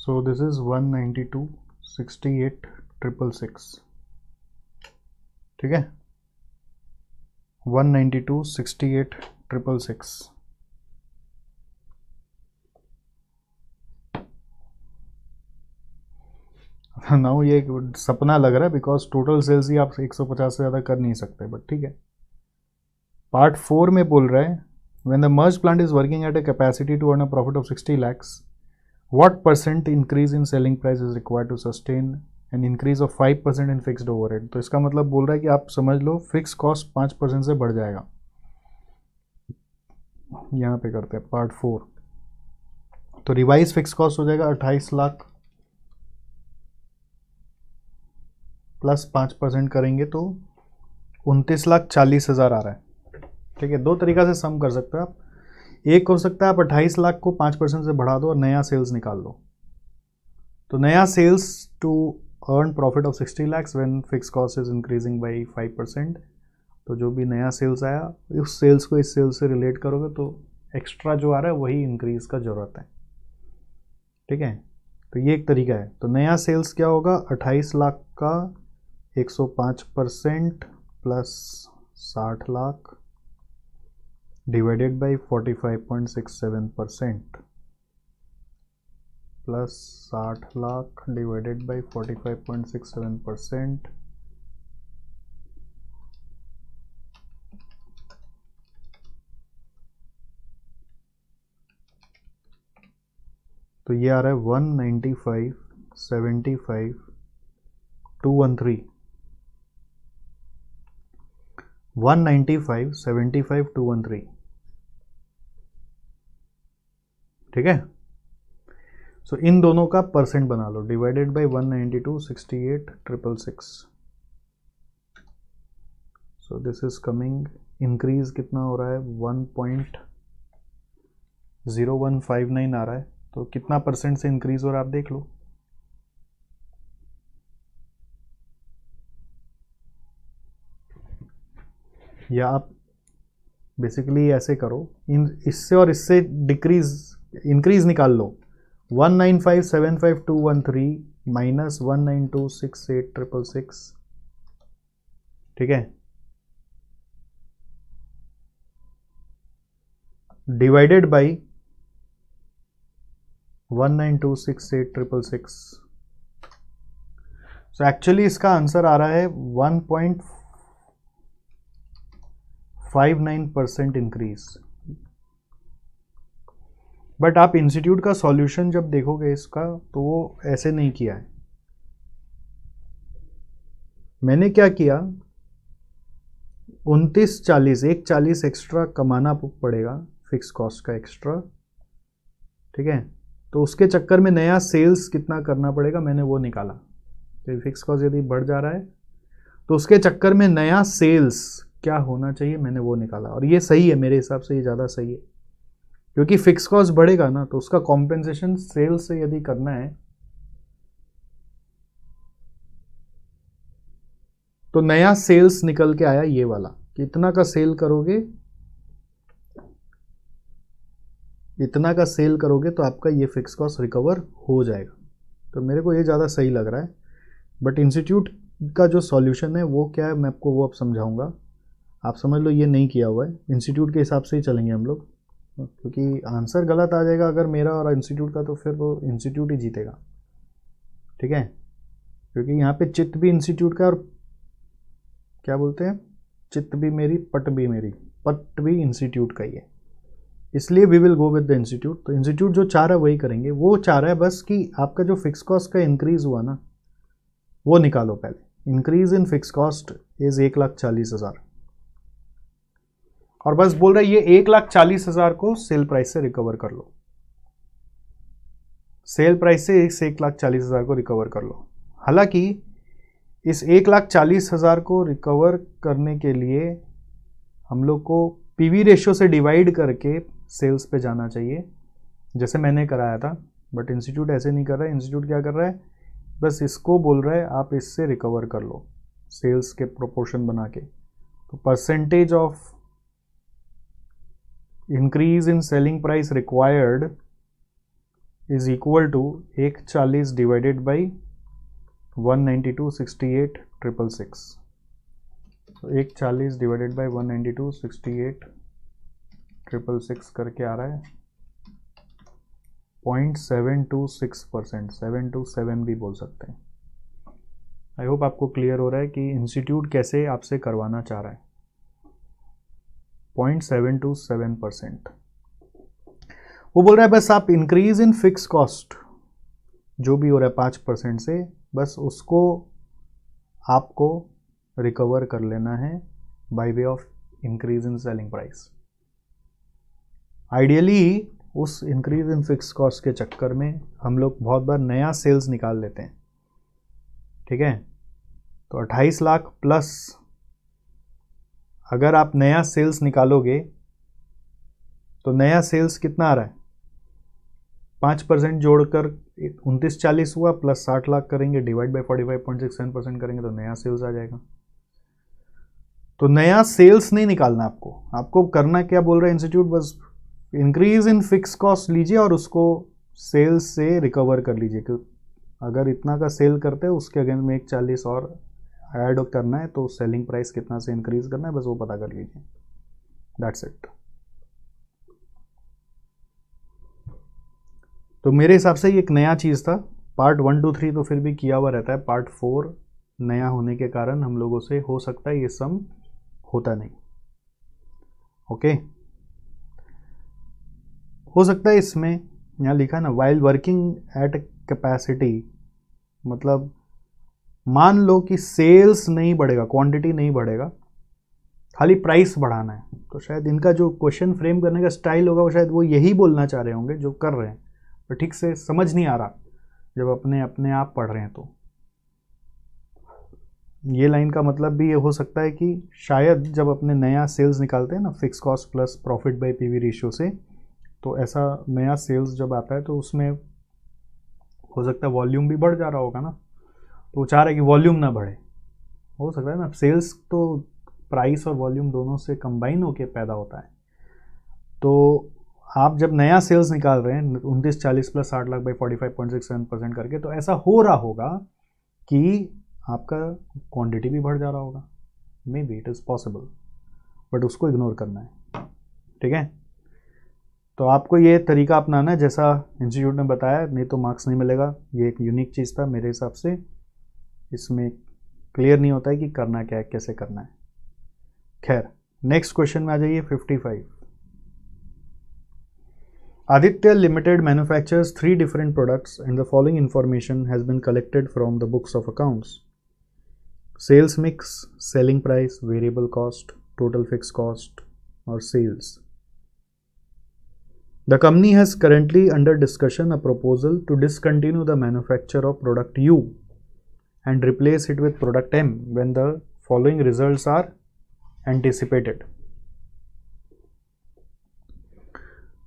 So this is 192,68,666. ठीक है, 192,68,666. Now ये सपना लग रहा है because total sales ही आप 150 से ज़्यादा कर नहीं सकते, बट ठीक है। पार्ट 4 में बोल रहा है when the merge plant is working at a capacity to earn a profit of 60 lakhs, what percent increase in selling price is required to sustain an increase of 5% in fixed overhead? तो इसका मतलब बोल रहा है कि आप समझ लो fix cost 5% से बढ़ जाएगा। यहाँ पे करते हैं पार्ट 4। तो रिवाइज फिक्स कॉस्ट हो जाएगा 28 लाख प्लस 5% करेंगे तो 29,40,000 आ रहा है। ठीक है, दो तरीका से सम कर सकते हो आप। एक हो सकता है आप 28 लाख को 5% से बढ़ा दो और नया सेल्स निकाल दो। तो नया sales to earn profit of 60 lakhs when fix cost is increasing by 5%। तो जो भी नया सेल्स आया उस सेल्स को इस सेल्स से रिलेट करोगे तो एक्स्ट्रा जो आ रहा है वही इंक्रीज का जरूरत है। ठीक है, तो ये एक तरीका है। तो नया सेल्स क्या होगा, 28 लाख का 105% plus 60 lakh divided by 45.67% plus 60 lakh divided by 45.67%। तो ये आ रहा है 195.75.213 195.75.213। ठीक है, सो इन दोनों का परसेंट बना लो, divided by 192.68,666। So this is coming, increase कितना हो रहा है 1.0159 आ रहा है। तो कितना परसेंट से इंक्रीज हो रहा है आप देख लो। या आप बेसिकली ऐसे करो, इन इससे और इससे डिक्रीज इंक्रीज निकाल लो। 195.75.213 माइनस 192.68,666। ठीक है, डिवाइडेड बाई 192.68,666। सो एक्चुअली इसका आंसर आ रहा है 1.59% इंक्रीज। बट आप इंस्टीट्यूट का सॉल्यूशन जब देखोगे इसका तो वो ऐसे नहीं किया है। मैंने क्या किया, 29.40, एक 40 एक्स्ट्रा कमाना पड़ेगा फिक्स कॉस्ट का एक्स्ट्रा। ठीक है, तो उसके चक्कर में नया सेल्स कितना करना पड़ेगा मैंने वो निकाला। तो फिक्स कॉस्ट यदि बढ़ जा रहा है तो उसके चक्कर में नया सेल्स क्या होना चाहिए मैंने वो निकाला। और ये सही है, मेरे हिसाब से ये ज़्यादा सही है, क्योंकि फिक्स कॉस्ट बढ़ेगा ना तो उसका कॉम्पेंसेशन सेल्स से यदि करना है तो नया सेल्स निकल के आया ये वाला, कितना का सेल करोगे, इतना का सेल करोगे तो आपका ये फिक्स कॉस्ट रिकवर हो जाएगा। तो मेरे को ये ज़्यादा सही लग रहा है। बट इंस्टीट्यूट का जो सॉल्यूशन है वो क्या है मैं आपको वो अब समझाऊंगा। आप समझ लो ये नहीं किया हुआ है, इंस्टीट्यूट के हिसाब से ही चलेंगे हम लोग, क्योंकि आंसर गलत आ जाएगा अगर मेरा और इंस्टीट्यूट का तो फिर वो इंस्टीट्यूट ही जीतेगा। ठीक है, क्योंकि यहाँ पे चित्त भी इंस्टीट्यूट का और क्या बोलते हैं, चित्त भी मेरी पट भी मेरी, पट भी इंस्टीट्यूट का ही है, इसलिए we will go with the institute. तो इंस्टीट्यूट जो चाह रहा है वही करेंगे। वो चाह रहा है बस कि आपका जो फिक्स कॉस्ट का इंक्रीज हुआ ना वो निकालो पहले। Increase in fix cost is 1,40,000 और बस बोल रहा है ये 1,40,000 को सेल प्राइस से रिकवर कर लो। सेल प्राइस से इस 1,40,000 को रिकवर कर लो। हालांकि इस 1,40,000 को रिकवर करने के लिए हम लोग को पीवी रेशियो से डिवाइड करके सेल्स पे जाना चाहिए, जैसे मैंने कराया था। बट इंस्टीट्यूट ऐसे नहीं कर रहा है। इंस्टीट्यूट क्या कर रहा है, बस इसको बोल रहा है आप इससे रिकवर कर लो सेल्स के प्रोपोर्शन बना के। तो percentage of increase in selling price required is equal to 140 divided by 192.68,666। तो 140 डिवाइडेड बाई 192.68,666 करके आ रहा है 0.726%, 727 भी बोल सकते हैं। आई होप आपको क्लियर हो रहा है कि इंस्टीट्यूट कैसे आपसे करवाना चाह रहा है। 0.727%। वो बोल रहा है बस आप इंक्रीज इन फिक्स कॉस्ट जो भी हो रहा है 5% से, बस उसको आपको रिकवर कर लेना है by way of increase in selling price. Ideally उस इंक्रीज इन फिक्स कॉस्ट के चक्कर में हम लोग बहुत बार नया सेल्स निकाल लेते हैं, ठीक है। तो 28 लाख प्लस अगर आप नया सेल्स निकालोगे तो नया सेल्स कितना आ रहा है, 5% जोड़कर 2940 हुआ, प्लस 60 लाख करेंगे डिवाइड बाई 45.67% करेंगे तो नया सेल्स आ जाएगा। तो नया सेल्स नहीं निकालना आपको, आपको करना क्या बोल रहा है इंस्टीट्यूट, बस इंक्रीज इन फिक्स कॉस्ट लीजिए और उसको सेल्स से रिकवर कर लीजिए। क्योंकि अगर इतना का सेल करते हैं उसके अगेंस्ट में 140 और ऐड करना है तो सेलिंग प्राइस कितना से इंक्रीज करना है, बस वो पता कर लीजिए, दैट्स इट। तो मेरे हिसाब से ये एक नया चीज़ था। पार्ट 1 2 3 तो फिर भी किया हुआ रहता है, पार्ट 4 नया होने के कारण हम लोगों से हो सकता है ये सम होता नहीं। ओके, हो सकता है इसमें यहाँ लिखा है ना, वाइल वर्किंग एट कैपेसिटी, मतलब मान लो कि सेल्स नहीं बढ़ेगा, क्वांटिटी नहीं बढ़ेगा, खाली प्राइस बढ़ाना है, तो शायद इनका जो क्वेश्चन फ्रेम करने का स्टाइल होगा वो शायद वो यही बोलना चाह रहे होंगे जो कर रहे हैं, पर ठीक से समझ नहीं आ रहा जब अपने अपने आप पढ़ रहे हैं। तो ये लाइन का मतलब भी ये हो सकता है कि शायद जब अपने नया सेल्स निकालते हैं ना, fix cost plus profit by PV ratio से, तो ऐसा नया सेल्स जब आता है तो उसमें हो सकता है वॉल्यूम भी बढ़ जा रहा होगा ना, तो वो चाह रहा है कि वॉल्यूम ना बढ़े, हो सकता है ना। सेल्स तो प्राइस और वॉल्यूम दोनों से कंबाइन होकर पैदा होता है। तो आप जब नया सेल्स निकाल रहे हैं 2940 प्लस 60 लाख बाई 45.67% करके, तो ऐसा हो रहा होगा कि आपका क्वांटिटी भी बढ़ जा रहा होगा, may be it is possible, but उसको इग्नोर करना है, ठीक है। तो आपको ये तरीका अपनाना है जैसा इंस्टीट्यूट ने बताया, नहीं तो मार्क्स नहीं मिलेगा। ये एक यूनिक चीज़ था मेरे हिसाब से, इसमें क्लियर नहीं होता है कि करना क्या है, कैसे करना है। खैर, नेक्स्ट क्वेश्चन में आ जाइए 55। Aditya Limited manufactures 3 different products and the following information has been collected from the books of accounts: sales mix, selling price, variable cost, total fixed cost, or sales. The company has currently under discussion a proposal to discontinue the manufacture of product U and replace it with product M when the following results are anticipated.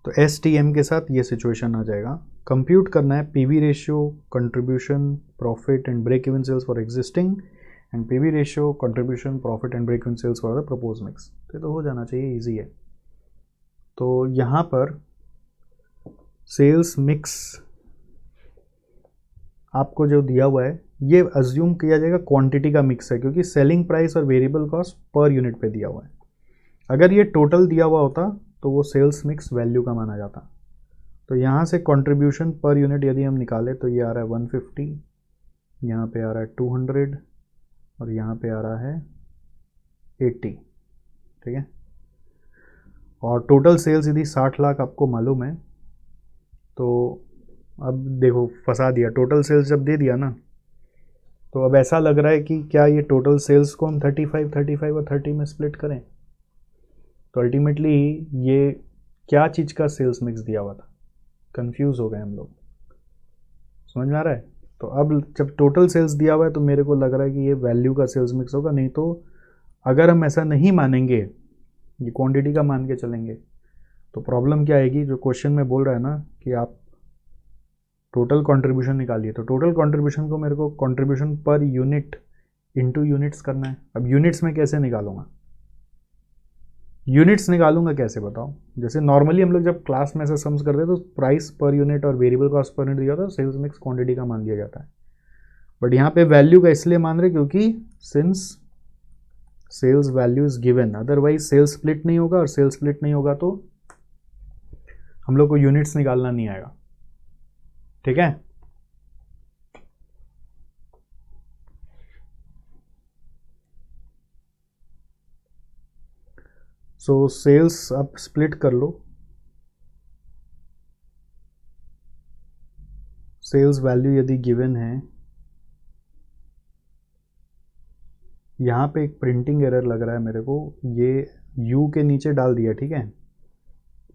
तो STM के साथ ये situation आ जाएगा। Compute करना है PV ratio, contribution, profit and break even sales for existing, and PV ratio, contribution, profit and break even sales for the propose mix. तो हो जाना चाहिए, इजी है। तो यहाँ पर सेल्स मिक्स आपको जो दिया हुआ है ये अज्यूम किया जाएगा क्वांटिटी का मिक्स है, क्योंकि सेलिंग प्राइस और वेरिएबल कॉस्ट पर यूनिट पे दिया हुआ है। अगर ये टोटल दिया हुआ होता तो वो सेल्स मिक्स वैल्यू का माना जाता। तो यहाँ से कंट्रीब्यूशन पर यूनिट यदि हम निकालें तो ये आ रहा है 150, यहाँ पे आ रहा है 200 और यहाँ पे आ रहा है 80, ठीक है। और टोटल सेल्स यदि 60 लाख आपको मालूम है, तो अब देखो फंसा दिया, टोटल सेल्स जब दे दिया ना, तो अब ऐसा लग रहा है कि क्या ये टोटल सेल्स को हम 35 और 30 में स्प्लिट करें। तो अल्टीमेटली ये क्या चीज़ का सेल्स मिक्स दिया हुआ था, कंफ्यूज हो गए हम लोग, समझ में आ रहा है। तो अब जब टोटल सेल्स दिया हुआ है तो मेरे को लग रहा है कि ये वैल्यू का सेल्स मिक्स होगा, नहीं तो अगर हम ऐसा नहीं मानेंगे, ये क्वांटिटी का मान के चलेंगे, तो प्रॉब्लम क्या आएगी, जो क्वेश्चन में बोल रहा है ना कि आप टोटल कंट्रीब्यूशन निकालिए, तो टोटल कंट्रीब्यूशन को मेरे को contribution per unit into units करना है। अब यूनिट्स में कैसे निकालूंगा, यूनिट्स निकालूंगा कैसे बताओ। जैसे नॉर्मली हम लोग जब क्लास में ऐसे सम्स करते हैं तो प्राइस पर यूनिट और वेरिएबल कॉस्ट पर यूनिट दिया था, सेल्स मिक्स क्वांटिटी का मान दिया जाता है। बट यहाँ पे वैल्यू का इसलिए मान रहे क्योंकि since sales value is given, otherwise sales split नहीं होगा, और सेल्स स्प्लिट नहीं होगा तो हम लोग को यूनिट्स निकालना नहीं आएगा, ठीक है। सो सेल्स आप स्प्लिट कर लो, सेल्स वैल्यू यदि गिवन है, यहाँ पे एक प्रिंटिंग एरर लग रहा है मेरे को, ये यू के नीचे डाल दिया, ठीक है।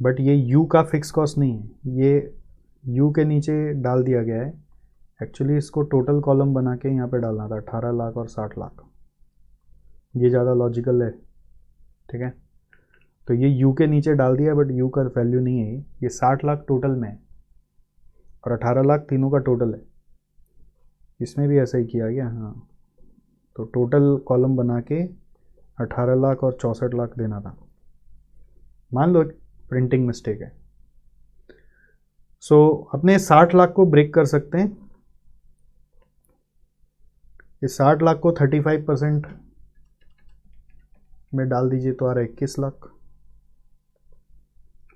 बट ये यू का फिक्स कॉस्ट नहीं है, ये यू के नीचे डाल दिया गया है। एक्चुअली इसको टोटल कॉलम बना के यहाँ पे डालना था 18 लाख और 60 लाख, ये ज़्यादा लॉजिकल है। ठीक है, तो ये यू के नीचे डाल दिया, बट यू का वैल्यू नहीं है, ये 60 लाख टोटल में है और 18 लाख तीनों का टोटल है। इसमें भी ऐसा ही किया गया। हाँ, तो टोटल कॉलम बना के 18 लाख और 64 लाख देना था। मान लो प्रिंटिंग मिस्टेक है। सो अपने 60 लाख को ब्रेक कर सकते हैं। इस 60 लाख को 35% में डाल दीजिए तो आ रहा है 21 लाख,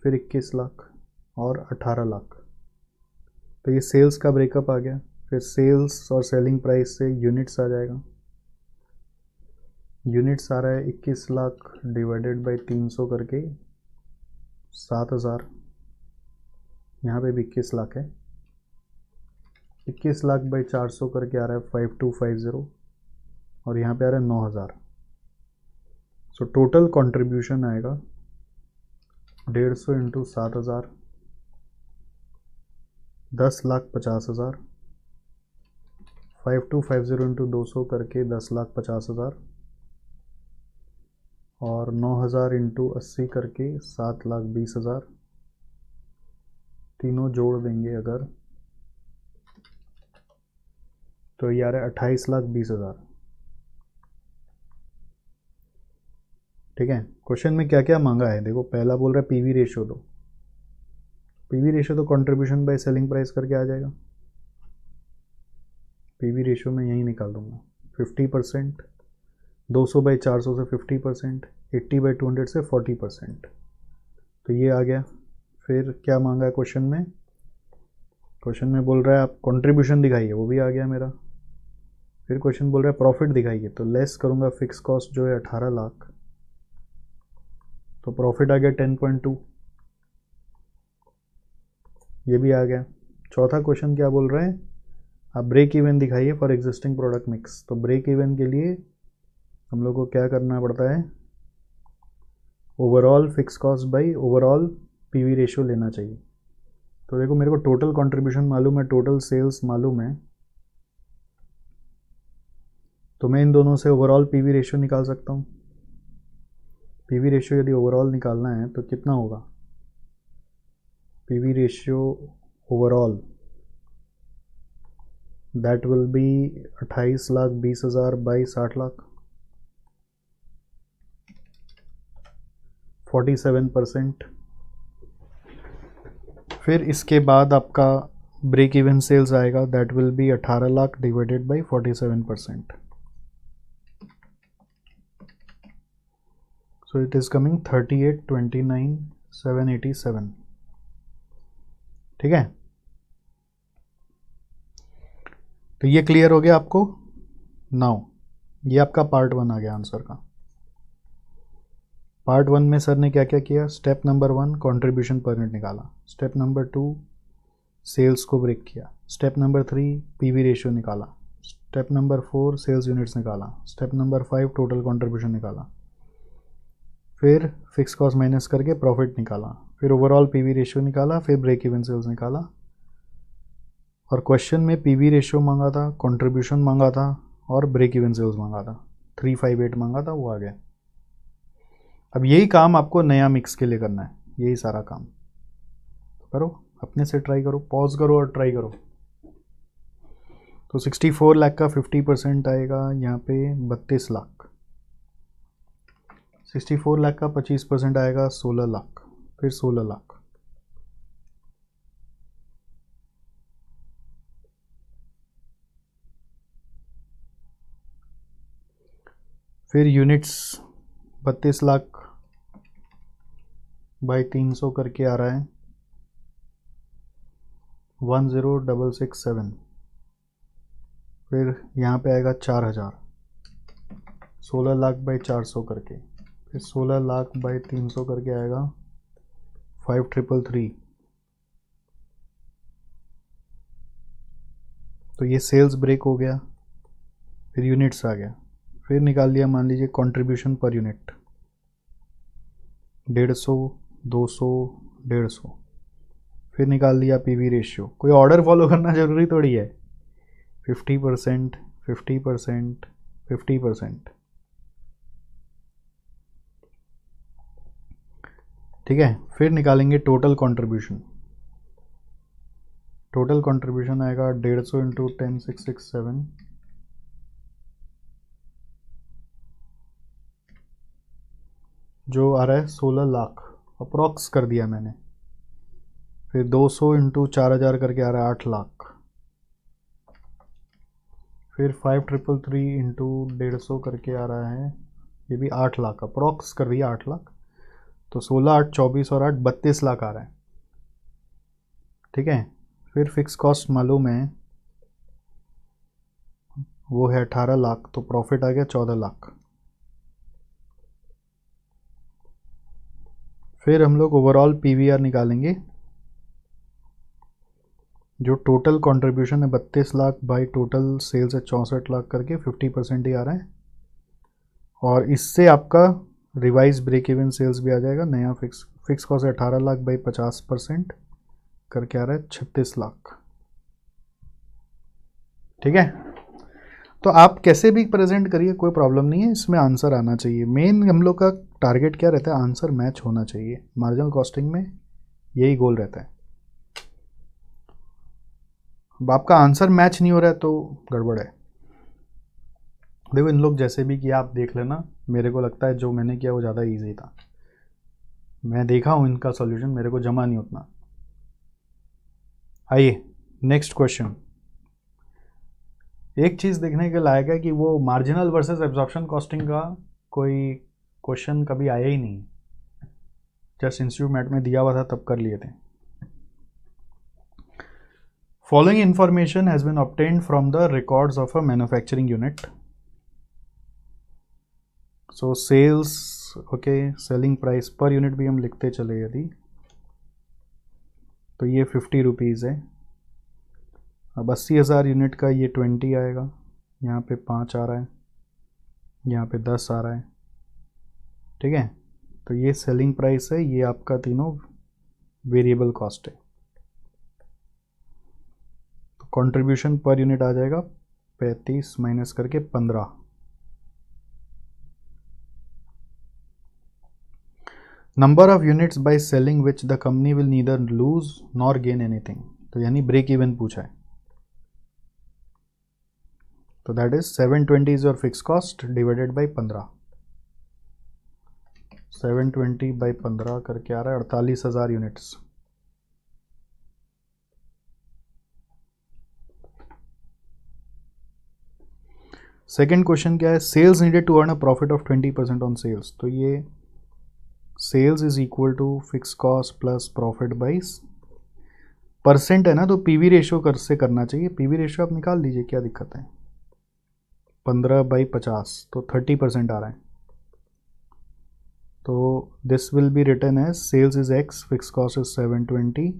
फिर 21 लाख और 18 लाख। तो ये सेल्स का ब्रेकअप आ गया। फिर सेल्स और सेलिंग प्राइस से यूनिट्स आ जाएगा। यूनिट्स आ रहा है 21 लाख डिवाइडेड बाई 300 करके 7000। यहाँ पे भी 21 लाख है, 21 लाख बाई 400 करके आ रहा है 5250 और यहाँ पे आ रहा है 9000। सो टोटल कंट्रीब्यूशन आएगा 150 इंटू 7000, 10,50,000। 5250 इंटू 200 करके 10,50,000 और 9000 इंटू 80 करके 7,20,000। तीनों जोड़ देंगे अगर तो ये आ रहा है 28,20,000। ठीक है, क्वेश्चन में क्या क्या मांगा है देखो। पहला बोल रहा है पीवी रेशियो दो। पीवी रेशियो तो कंट्रीब्यूशन बाय सेलिंग प्राइस करके आ जाएगा। पीवी रेशियो में यही निकाल दूंगा 50%, 200 बाई 400 से 50%, 80 बाई 200 से 40%। तो ये आ गया। फिर क्या मांगा है क्वेश्चन में? क्वेश्चन में बोल रहा है आप कंट्रीब्यूशन दिखाइए, वो भी आ गया मेरा। फिर क्वेश्चन बोल रहा है प्रॉफिट दिखाइए, तो लेस करूंगा फिक्स कॉस्ट जो है 18 लाख, तो प्रॉफिट आ गया 10.2। ये भी आ गया। चौथा क्वेश्चन क्या बोल रहे हैं? आप ब्रेक इवन दिखाइए फॉर एग्जिस्टिंग प्रोडक्ट मिक्स। तो ब्रेक इवन के लिए हम लोग को क्या करना पड़ता है? Overall fix cost by overall PV ratio लेना चाहिए। तो देखो मेरे को टोटल कंट्रीब्यूशन मालूम है, टोटल सेल्स मालूम है, तो मैं इन दोनों से ओवरऑल पीवी रेशियो निकाल सकता हूँ। पीवी रेशियो यदि ओवरऑल निकालना है तो कितना होगा? PV ratio overall that will be 28,20,000 by 60 lakh, 47%। फिर इसके बाद आपका ब्रेक इवन सेल्स आएगा, that will be 18 lakh divided by 47%। So it is coming 38,29,787। ठीक है, तो ये क्लियर हो गया आपको। नाउ ये आपका पार्ट 1 आ गया आंसर का। पार्ट 1 में सर ने क्या क्या किया? Step number 1 contribution per unit निकाला, स्टेप नंबर 2 सेल्स को ब्रेक किया, स्टेप नंबर 3 पीवी रेशियो निकाला, स्टेप नंबर 4 सेल्स यूनिट्स निकाला, स्टेप नंबर 5 टोटल कंट्रीब्यूशन निकाला, फिर फिक्स कॉस्ट माइनस करके प्रॉफिट निकाला, फिर ओवरऑल पीवी रेशियो निकाला, फिर ब्रेक इवन सेल्स निकाला। और क्वेश्चन में पीवी रेशियो मांगा था, कंट्रीब्यूशन मांगा था और ब्रेक इवन सेल्स मांगा था, 358 मांगा था, वो आ गया। अब यही काम आपको नया मिक्स के लिए करना है, यही सारा काम करो, अपने से ट्राई करो, पॉज करो और ट्राई करो। तो 64 लाख का 50% आएगा यहाँ पे 32 लाख, 64 लाख का 25% आएगा 16 लाख, फिर 16 लाख, फिर यूनिट्स 32 लाख बाई 300 करके आ रहा है 10667। फिर यहाँ पे आएगा 4000, 16 लाख बाई 400 करके, फिर 16 लाख बाई 300 करके आएगा 5333। तो ये सेल्स ब्रेक हो गया। फिर यूनिट्स आ गया, फिर निकाल लिया मान लीजिए कंट्रीब्यूशन पर यूनिट 150, 200, 150, फिर निकाल दिया पीवी रेशियो। कोई ऑर्डर फॉलो करना जरूरी थोड़ी है। 50%, 50%, 50%, ठीक है। फिर निकालेंगे टोटल कंट्रीब्यूशन। टोटल कंट्रीब्यूशन आएगा 150 इंटू 10667, जो आ रहा है 16 लाख, अप्रॉक्स कर दिया मैंने। फिर 200 इंटू 4000 करके आ रहा है 8 लाख। फिर 5333 इंटू 150 करके आ रहा है, ये भी 8 लाख, अप्रॉक्स कर दिया 8 लाख। तो 16, 8, 24 और 8, 32 लाख आ रहा है, ठीक है। फिर फिक्स कॉस्ट मालूम है, वो है 18 लाख, तो प्रॉफिट आ गया 14 लाख। फिर हम लोग ओवरऑल पीवीआर निकालेंगे। जो टोटल कंट्रीब्यूशन है 32 लाख बाई टोटल सेल्स है 64 लाख करके 50% ही आ रहा है। और इससे आपका रिवाइज ब्रेक इवन सेल्स भी आ जाएगा। नया फिक्स कॉस्ट है 18 लाख बाई 50% करके आ रहा है 36 लाख, ठीक है। तो आप कैसे भी प्रेजेंट करिए, कोई प्रॉब्लम नहीं है, इसमें आंसर आना चाहिए। मेन हम लोग का टारगेट क्या रहता है, आंसर मैच होना चाहिए। मार्जिनल कॉस्टिंग में यही गोल रहता है। अब आपका आंसर मैच नहीं हो रहा है तो गड़बड़ है। देखो इन लोग जैसे भी किया आप देख लेना, मेरे को लगता है जो मैंने किया वो ज़्यादा इजी था। मैं देखा हूँ इनका सॉल्यूशन, मेरे को जमा नहीं उतना। आइए नेक्स्ट क्वेश्चन। एक चीज़ देखने के लायक है कि वो मार्जिनल वर्सेस एब्जॉर्प्शन कॉस्टिंग का कोई क्वेश्चन कभी आया ही नहीं। जस्ट इंस्टीट्यूट मैट में दिया हुआ था तब कर लिए थे। Following information has been obtained from the records of a manufacturing unit. So sales, okay, selling price per unit भी हम लिखते चले यदि, तो ये 50 रुपीज़ है। अब 80,000 यूनिट का ये 20 आएगा, यहाँ पे 5 आ रहा है, यहाँ पे 10 आ रहा है, ठीक है। तो ये सेलिंग प्राइस है, ये आपका तीनों वेरिएबल कॉस्ट है। तो कंट्रीब्यूशन पर यूनिट आ जाएगा 35 माइनस करके 15। Number of units by selling which the company will neither lose nor gain anything, तो यानी ब्रेक इवन पूछा है। तो that is 720 is your fix cost divided by 15। 720 by 15 करके आ रहा है 48,000 यूनिट्स। सेकेंड क्वेश्चन क्या है, sales needed to earn a profit of 20% on sales. तो ये sales is equal to fix cost plus profit by percent है ना, तो पीवी रेशियो से करना चाहिए। पीवी रेशियो आप निकाल लीजिए, क्या दिक्कत है। 15/50 तो 30% आ रहा है। तो this will be written as sales is x, fix cost is 720,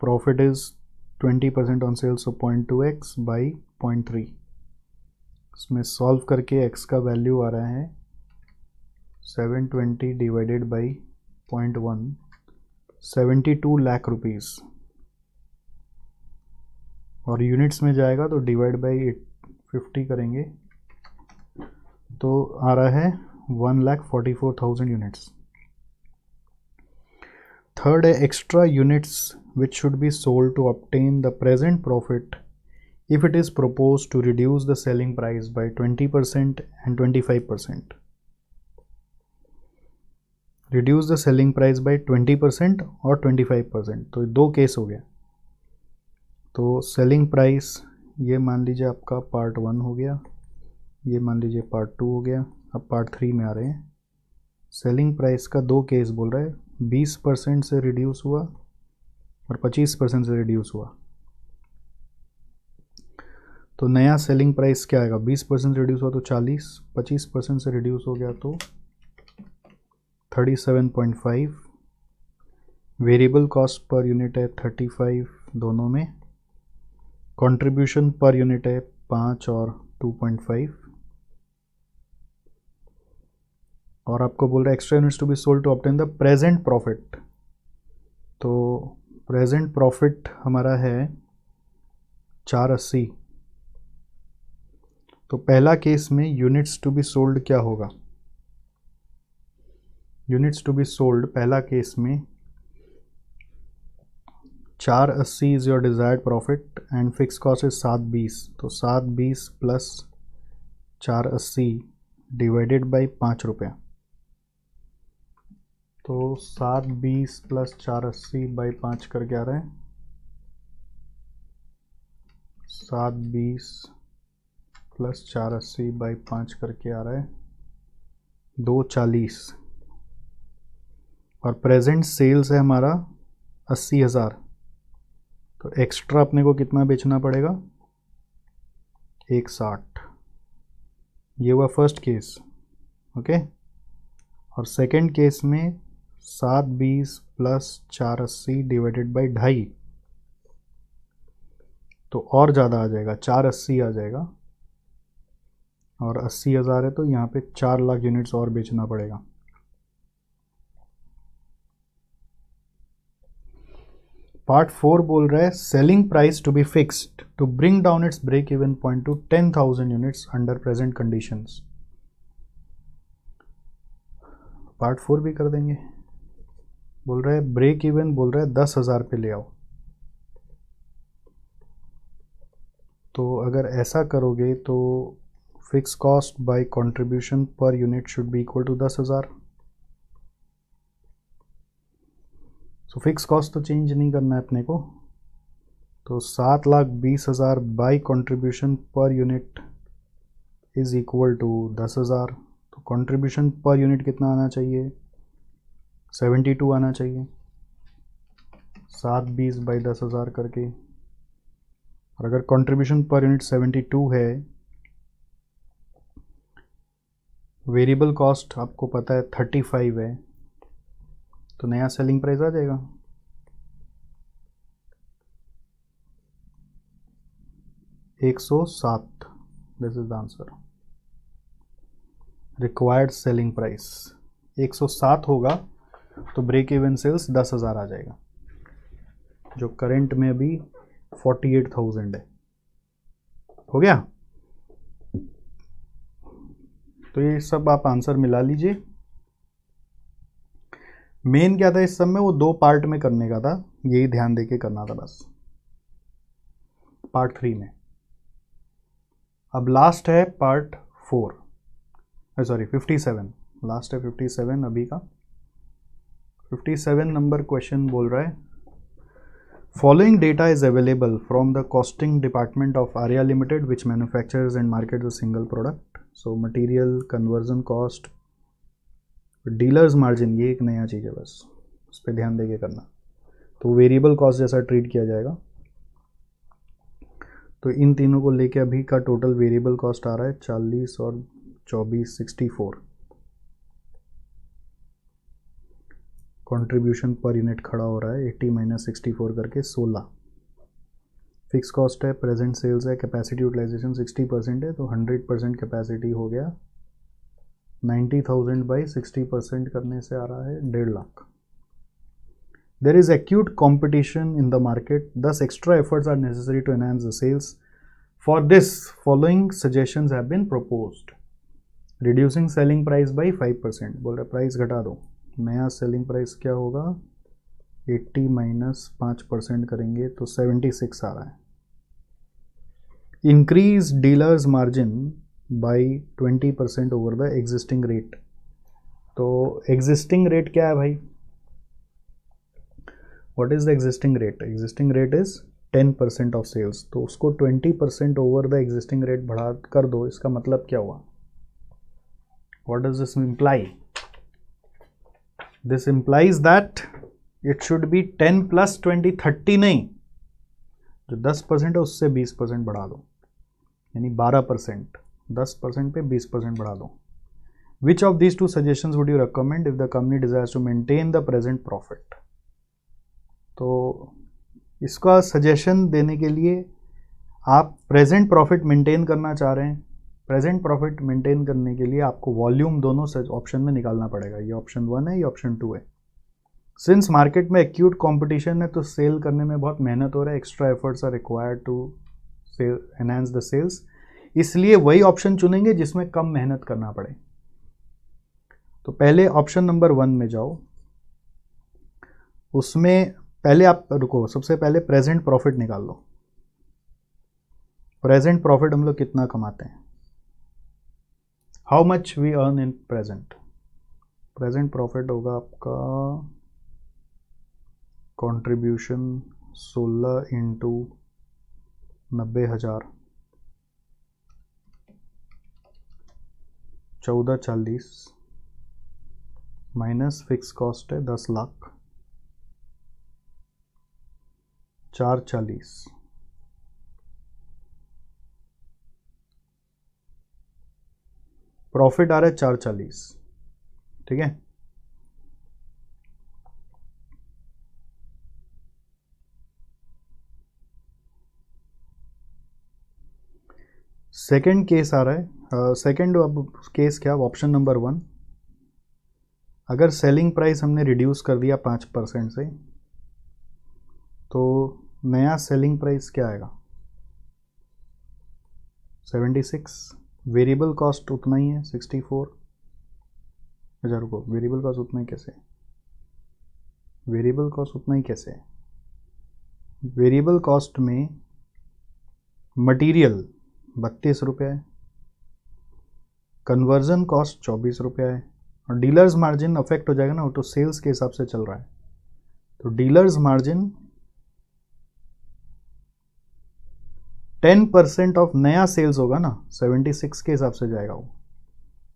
profit is 20% on sales, so 0.2x by 0.3। इसमें सॉल्व करके x का वैल्यू आ रहा है 720 डिवाइडेड बाई 0.1, 72 लाख रुपीज़। और यूनिट्स में जाएगा तो डिवाइड बाई 50 करेंगे तो आ रहा है 1,44,000 यूनिट्स। थर्ड है extra units which should be sold to obtain the present profit if it is proposed to reduce the selling price by 20% and 25%. Reduce the selling price by 20% और 25%, तो दो case हो गया। तो सेलिंग प्राइस ये मान लीजिए आपका पार्ट 1 हो गया, ये मान लीजिए पार्ट 2 हो गया। अब पार्ट 3 में आ रहे हैं। सेलिंग प्राइस का दो केस बोल रहा है, 20% से रिड्यूस हुआ और 25% से रिड्यूस हुआ। तो नया सेलिंग प्राइस क्या आएगा, 20% रिड्यूस हुआ तो 40, 25% से रिड्यूस हो गया तो 37.5। वेरिएबल कॉस्ट पर यूनिट है 35 दोनों में। कंट्रीब्यूशन पर यूनिट है 5 और 2.5। और आपको बोल रहा है extra units to be sold to obtain the present profit. तो प्रेजेंट प्रॉफिट हमारा है 480। तो पहला केस में यूनिट्स टू बी सोल्ड क्या होगा? यूनिट्स टू बी सोल्ड पहला केस में 480 is your desired profit and fix cost is 720। तो 720 प्लस 480 डिवाइडेड बाई 5 रुपये। तो 720 प्लस 480 बाई 5 करके आ रहा है 720 प्लस 480 बाई 5 करके आ रहा है 240। और प्रेजेंट सेल्स है हमारा 80,000। तो एक्स्ट्रा अपने को कितना बेचना पड़ेगा? 160। ये हुआ फर्स्ट केस, ओके। और सेकंड केस में 720 प्लस 480 डिवाइडेड बाई 2.5, तो और ज़्यादा आ जाएगा, 480 आ जाएगा। और 80,000 है तो यहाँ पे 4 लाख यूनिट्स और बेचना पड़ेगा। पार्ट 4 बोल रहा है selling price to be fixed to bring down its break even point to 10,000 units under present conditions. Part 4 भी कर देंगे। बोल रहा है ब्रेक इवन, बोल रहा है 10,000 पे ले आओ। तो अगर ऐसा करोगे तो fix cost by contribution per unit should be equal to 10,000। तो फिक्स कॉस्ट तो चेंज नहीं करना है अपने को। तो 7,20,000 by contribution per unit is equal to 10,000। तो कंट्रीब्यूशन पर यूनिट कितना आना चाहिए? 72 आना चाहिए। 720 बाई 10,000 करके। और अगर कंट्रीब्यूशन पर यूनिट 72 है, वेरिएबल कॉस्ट आपको पता है 35 है, तो नया सेलिंग प्राइस आ जाएगा। $107। This is the answer. Required selling price 107 होगा तो ब्रेक इवन सेल्स 10,000 आ जाएगा, जो करंट में अभी 48,000 है। हो गया? तो ये सब आप आंसर मिला लीजिए। मेन क्या था इस सब में, वो 2 पार्ट में करने का था, यही ध्यान देके करना था बस। पार्ट 3 में अब लास्ट है पार्ट 4, सॉरी 57। लास्ट है 57 अभी का। 57 नंबर क्वेश्चन बोल रहा है following data is available from the costing department of Arya limited which manufactures and market the single product. So material, conversion cost, dealers margin, ये एक नया चीज़ है, बस उस पर ध्यान देके करना। तो वेरिएबल कॉस्ट जैसा ट्रीट किया जाएगा। तो इन तीनों को लेके अभी का टोटल वेरिएबल कॉस्ट आ रहा है 40 और 24 64। कंट्रीब्यूशन पर यूनिट खड़ा हो रहा है 80 माइनस 64 करके 16। फिक्स कॉस्ट है, प्रेजेंट सेल्स है, कैपेसिटी यूटिलाइजेशन 60% है, तो 100% कैपेसिटी हो गया 90,000 बाई 60% करने से आ रहा है 1.5 lakh. There is acute competition in the market, thus extra efforts are necessary to enhance the sales. For this, following suggestions have been proposed. Reducing selling price by 5%. बोल रहा प्राइस घटा दो। नया सेलिंग प्राइस क्या होगा? 80 माइनस 5% करेंगे तो 76 आ रहा है। Increase dealers margin by 20% over the existing rate. तो existing rate क्या है भाई? What is the existing rate? Existing rate is 10% of sales. तो उसको 20% over the existing rate बढ़ा कर दो। इसका मतलब क्या हुआ? What does this imply? This implies that it should be 10 plus 20, 30 नहीं, जो 10% है उससे 20% बढ़ा दो, यानी 12%। 10% पे 20% बढ़ा दो। Which of these two suggestions would you recommend if the company desires to maintain the present profit? तो इसका सजेशन देने के लिए आप प्रेजेंट प्रॉफिट मेंटेन करना चाह रहे हैं। प्रेजेंट प्रॉफिट मेंटेन करने के लिए आपको वॉल्यूम दोनों ऑप्शन में निकालना पड़ेगा। ये ऑप्शन 1 है, ये ऑप्शन 2 है। सिंस मार्केट में एक्यूट कंपटीशन है तो सेल करने में बहुत मेहनत हो रहा है, extra efforts are required to sell enhance the sales, इसलिए वही ऑप्शन चुनेंगे जिसमें कम मेहनत करना पड़े। तो पहले ऑप्शन नंबर 1 में जाओ, उसमें पहले आप रुको, सबसे पहले प्रेजेंट प्रॉफिट निकाल लो। प्रेजेंट प्रॉफिट हम लोग कितना कमाते हैं, how much we earn in present. Present profit होगा आपका contribution 16 into 90,000 1440 minus fix cost है 10 लाख 440 प्रॉफिट आ रहा है 440, ठीक है। सेकंड केस आ रहा है, सेकंड अब केस क्या, ऑप्शन नंबर 1, अगर सेलिंग प्राइस हमने रिड्यूस कर दिया 5% से, तो नया सेलिंग प्राइस क्या आएगा 76, वेरिएबल कॉस्ट उतना ही है 64। अच्छा रुको, वेरिएबल कॉस्ट उतना ही कैसे, वेरिएबल कॉस्ट उतना ही कैसे है, वेरिएबल कॉस्ट में मटेरियल 32 रुपये है, कन्वर्जन कॉस्ट 24 रुपये है, और डीलर्स मार्जिन अफेक्ट हो जाएगा ना, वो तो सेल्स के हिसाब से चल रहा है, तो डीलर्स मार्जिन 10% ऑफ नया सेल्स होगा ना, 76 के हिसाब से जाएगा वो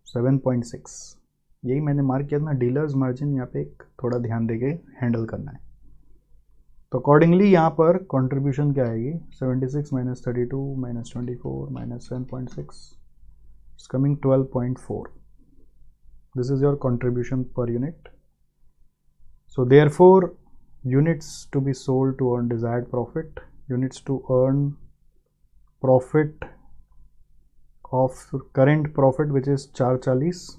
7.6, यही मैंने मार्क किया था ना, डीलर्स मार्जिन यहाँ पे एक थोड़ा ध्यान देके हैंडल करना है। तो अकॉर्डिंगली यहाँ पर कंट्रीब्यूशन क्या आएगी 76 minus 32 minus 24 minus 7.6 it's coming 12.4, this is your contribution per unit. So therefore units to be sold to earn desired profit, units to earn profit of current profit which is 440,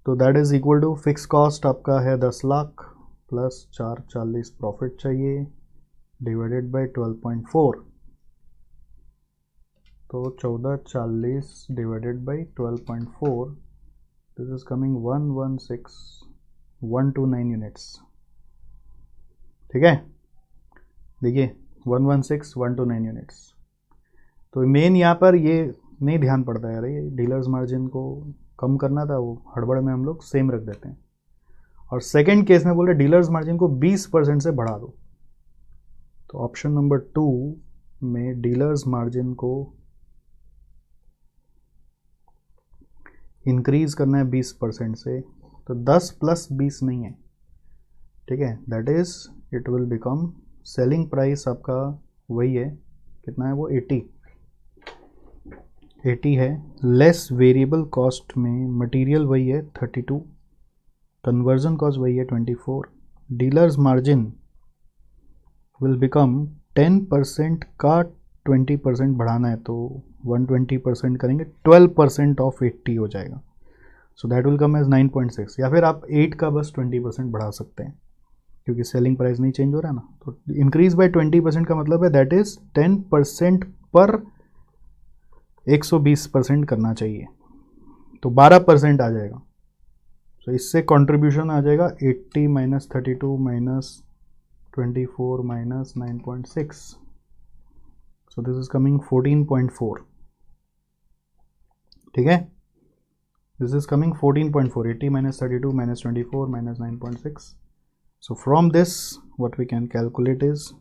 तो that is equal to fix cost आपका है 10 lakh plus 440 profit चाहिए divided by 12.4, तो 1440 divided by 12.4, this is coming 116,129 units, ठीक है। देखिए 116,129 units. तो main यहाँ पर ये नहीं ध्यान पड़ता है यार, ये डीलर्स मार्जिन को कम करना था, वो हड़बड़ में हम लोग सेम रख देते हैं। और सेकंड केस में बोल रहे डीलर्स मार्जिन को 20% से बढ़ा दो, तो ऑप्शन नंबर 2 में डीलर्स मार्जिन को इंक्रीज करना है 20% से, तो 10 प्लस 20 नहीं है, ठीक है, that is it will become selling price आपका वही है, कितना है वो 80 है, लेस वेरिएबल कॉस्ट में मटेरियल वही है 32, कन्वर्जन कॉस्ट वही है 24, डीलर्स मार्जिन विल बिकम 10% का 20% बढ़ाना है तो 120% करेंगे, 12% ऑफ 80 हो जाएगा, so that will come as 9.6, या फिर आप 8 का बस 20% बढ़ा सकते हैं क्योंकि सेलिंग प्राइस नहीं चेंज हो रहा है ना। तो इंक्रीज बाय 20% का मतलब है दैट इज 10% पर 120% करना चाहिए, तो 12% आ जाएगा। तो इससे कंट्रीब्यूशन आ जाएगा 80 minus 32 minus 24 minus 9.6, so this is coming 14.4, ठीक है, this is coming 14.4, 80 minus 32 minus 24 minus 9.6. So from this what we can calculate is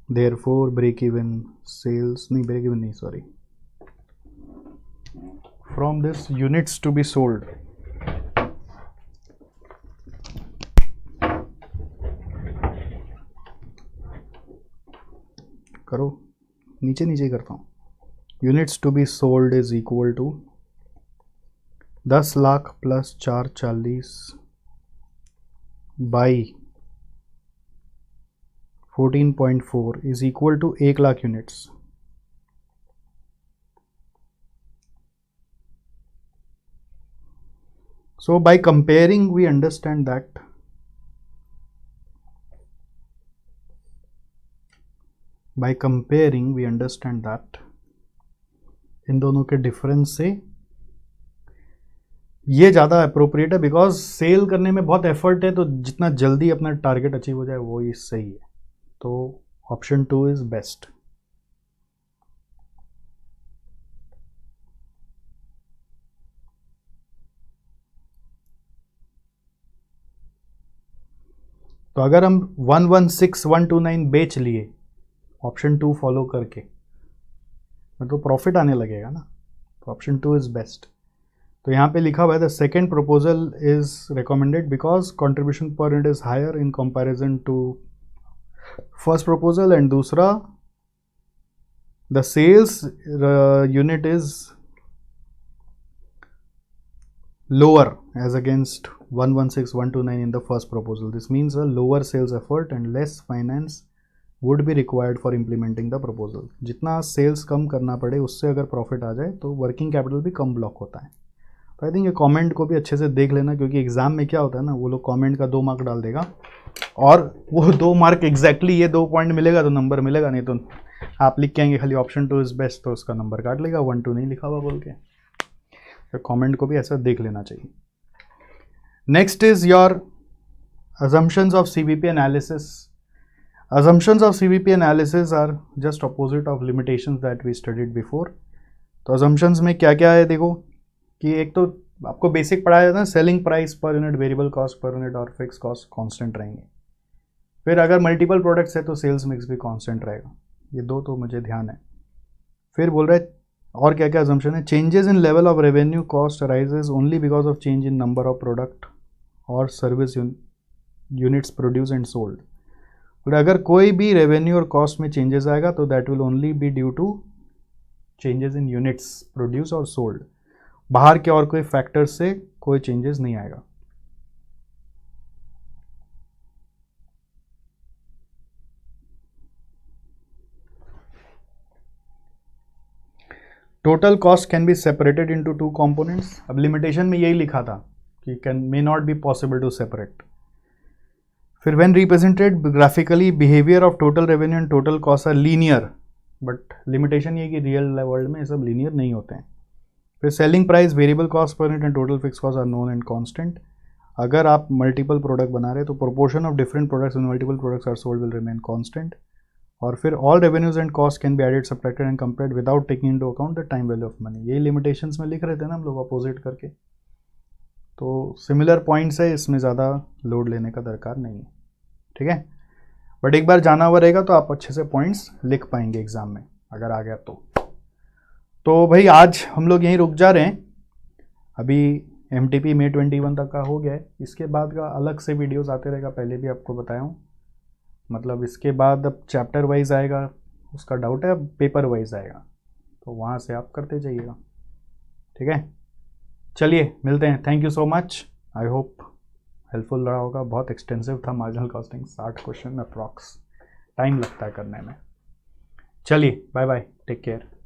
therefore break even sales sorry, from this units to be sold करो, नीचे नीचे करता हूँ, units to be sold is equal to 10 lakh plus 440 by 14.4 is equal to 1 lakh units. So by comparing we understand that इन दोनों के difference से ये ज़्यादा अप्रोप्रिएट है, बिकॉज सेल करने में बहुत एफर्ट है, तो जितना जल्दी अपना टारगेट अचीव हो जाए वो ही सही है. तो ऑप्शन 2 इज बेस्ट. तो अगर हम 116129 बेच लिए ऑप्शन 2 फॉलो करके, तो प्रॉफिट आने लगेगा ना. तो ऑप्शन 2 इज बेस्ट. तो यहाँ पे लिखा हुआ है the second proposal is recommended because contribution per unit is higher in comparison to first proposal, and दूसरा the sales unit is lower as against 116129 in the first proposal. This means a lower sales effort and less finance would be required for implementing the proposal. जितना sales कम करना पड़े उससे अगर profit आ जाए तो working capital भी कम block होता है. तो आई थिंक ये कमेंट को भी अच्छे से देख लेना, क्योंकि एग्जाम में क्या होता है ना, वो लोग कमेंट का 2 मार्क डाल देगा और वो 2 मार्क एग्जैक्टली ये 2 पॉइंट मिलेगा तो नंबर मिलेगा, नहीं तो आप लिख के आएंगे खाली ऑप्शन 2 इज बेस्ट तो उसका नंबर काट लेगा, 1 2 नहीं लिखा हुआ बोल के. तो कमेंट को भी ऐसा देख लेना चाहिए. Next is your assumptions of CVP analysis. Assumptions of CVP analysis are just opposite of limitations that we studied before. तो assumptions में क्या क्या है देखो, कि एक तो आपको बेसिक पढ़ाया जाता है selling price per unit, variable cost per unit और फिक्स कॉस्ट कांस्टेंट रहेंगे. फिर अगर मल्टीपल प्रोडक्ट्स है तो सेल्स मिक्स भी कांस्टेंट रहेगा. ये 2 तो मुझे ध्यान है. फिर बोल रहा है और क्या क्या assumption है, changes in level of revenue cost arises only because of change in number of product और service units produce and sold. और अगर कोई भी रेवेन्यू और कॉस्ट में चेंजेस आएगा तो that will only be due to changes in units produce और सोल्ड. बाहर के और कोई फैक्टर से कोई चेंजेस नहीं आएगा. Total cost can be separated into 2 components. अब लिमिटेशन में यही लिखा था कि can may not be possible to separate. फिर when represented graphically behaviour of total revenue and total cost are linear, but limitation ये कि रियल वर्ल्ड में ये सब लीनियर नहीं होते हैं. फिर selling price, variable cost per unit and total fix cost are known and constant. अगर आप मल्टीपल प्रोडक्ट बना रहे तो proportion of different products in multiple products are sold will remain constant. और फिर all revenues and cost can be added, subtracted and compared without taking into account the time value of money. यही limitations में लिख रहे थे ना हम लोग अपोजिट करके. तो सिमिलर पॉइंट्स है, इसमें ज़्यादा लोड लेने का दरकार नहीं है. ठीक है, बट एक बार जाना हुआ रहेगा तो आप अच्छे से पॉइंट्स लिख पाएंगे एग्जाम में अगर आ गया तो भाई आज हम लोग यहीं रुक जा रहे हैं. अभी MTP May 21 तक का हो गया है. इसके बाद का अलग से वीडियोस आते रहेगा, पहले भी आपको बताया हूँ. मतलब इसके बाद अब चैप्टर वाइज आएगा, उसका डाउट है, अब पेपर वाइज आएगा, तो वहाँ से आप करते जाइएगा. ठीक है, चलिए मिलते हैं. Thank you so much. I hope helpful रहा होगा. बहुत एक्सटेंसिव था marginal costing, 60 question approx, time लगता है करने में. चलिए बाय बाय, टेक केयर.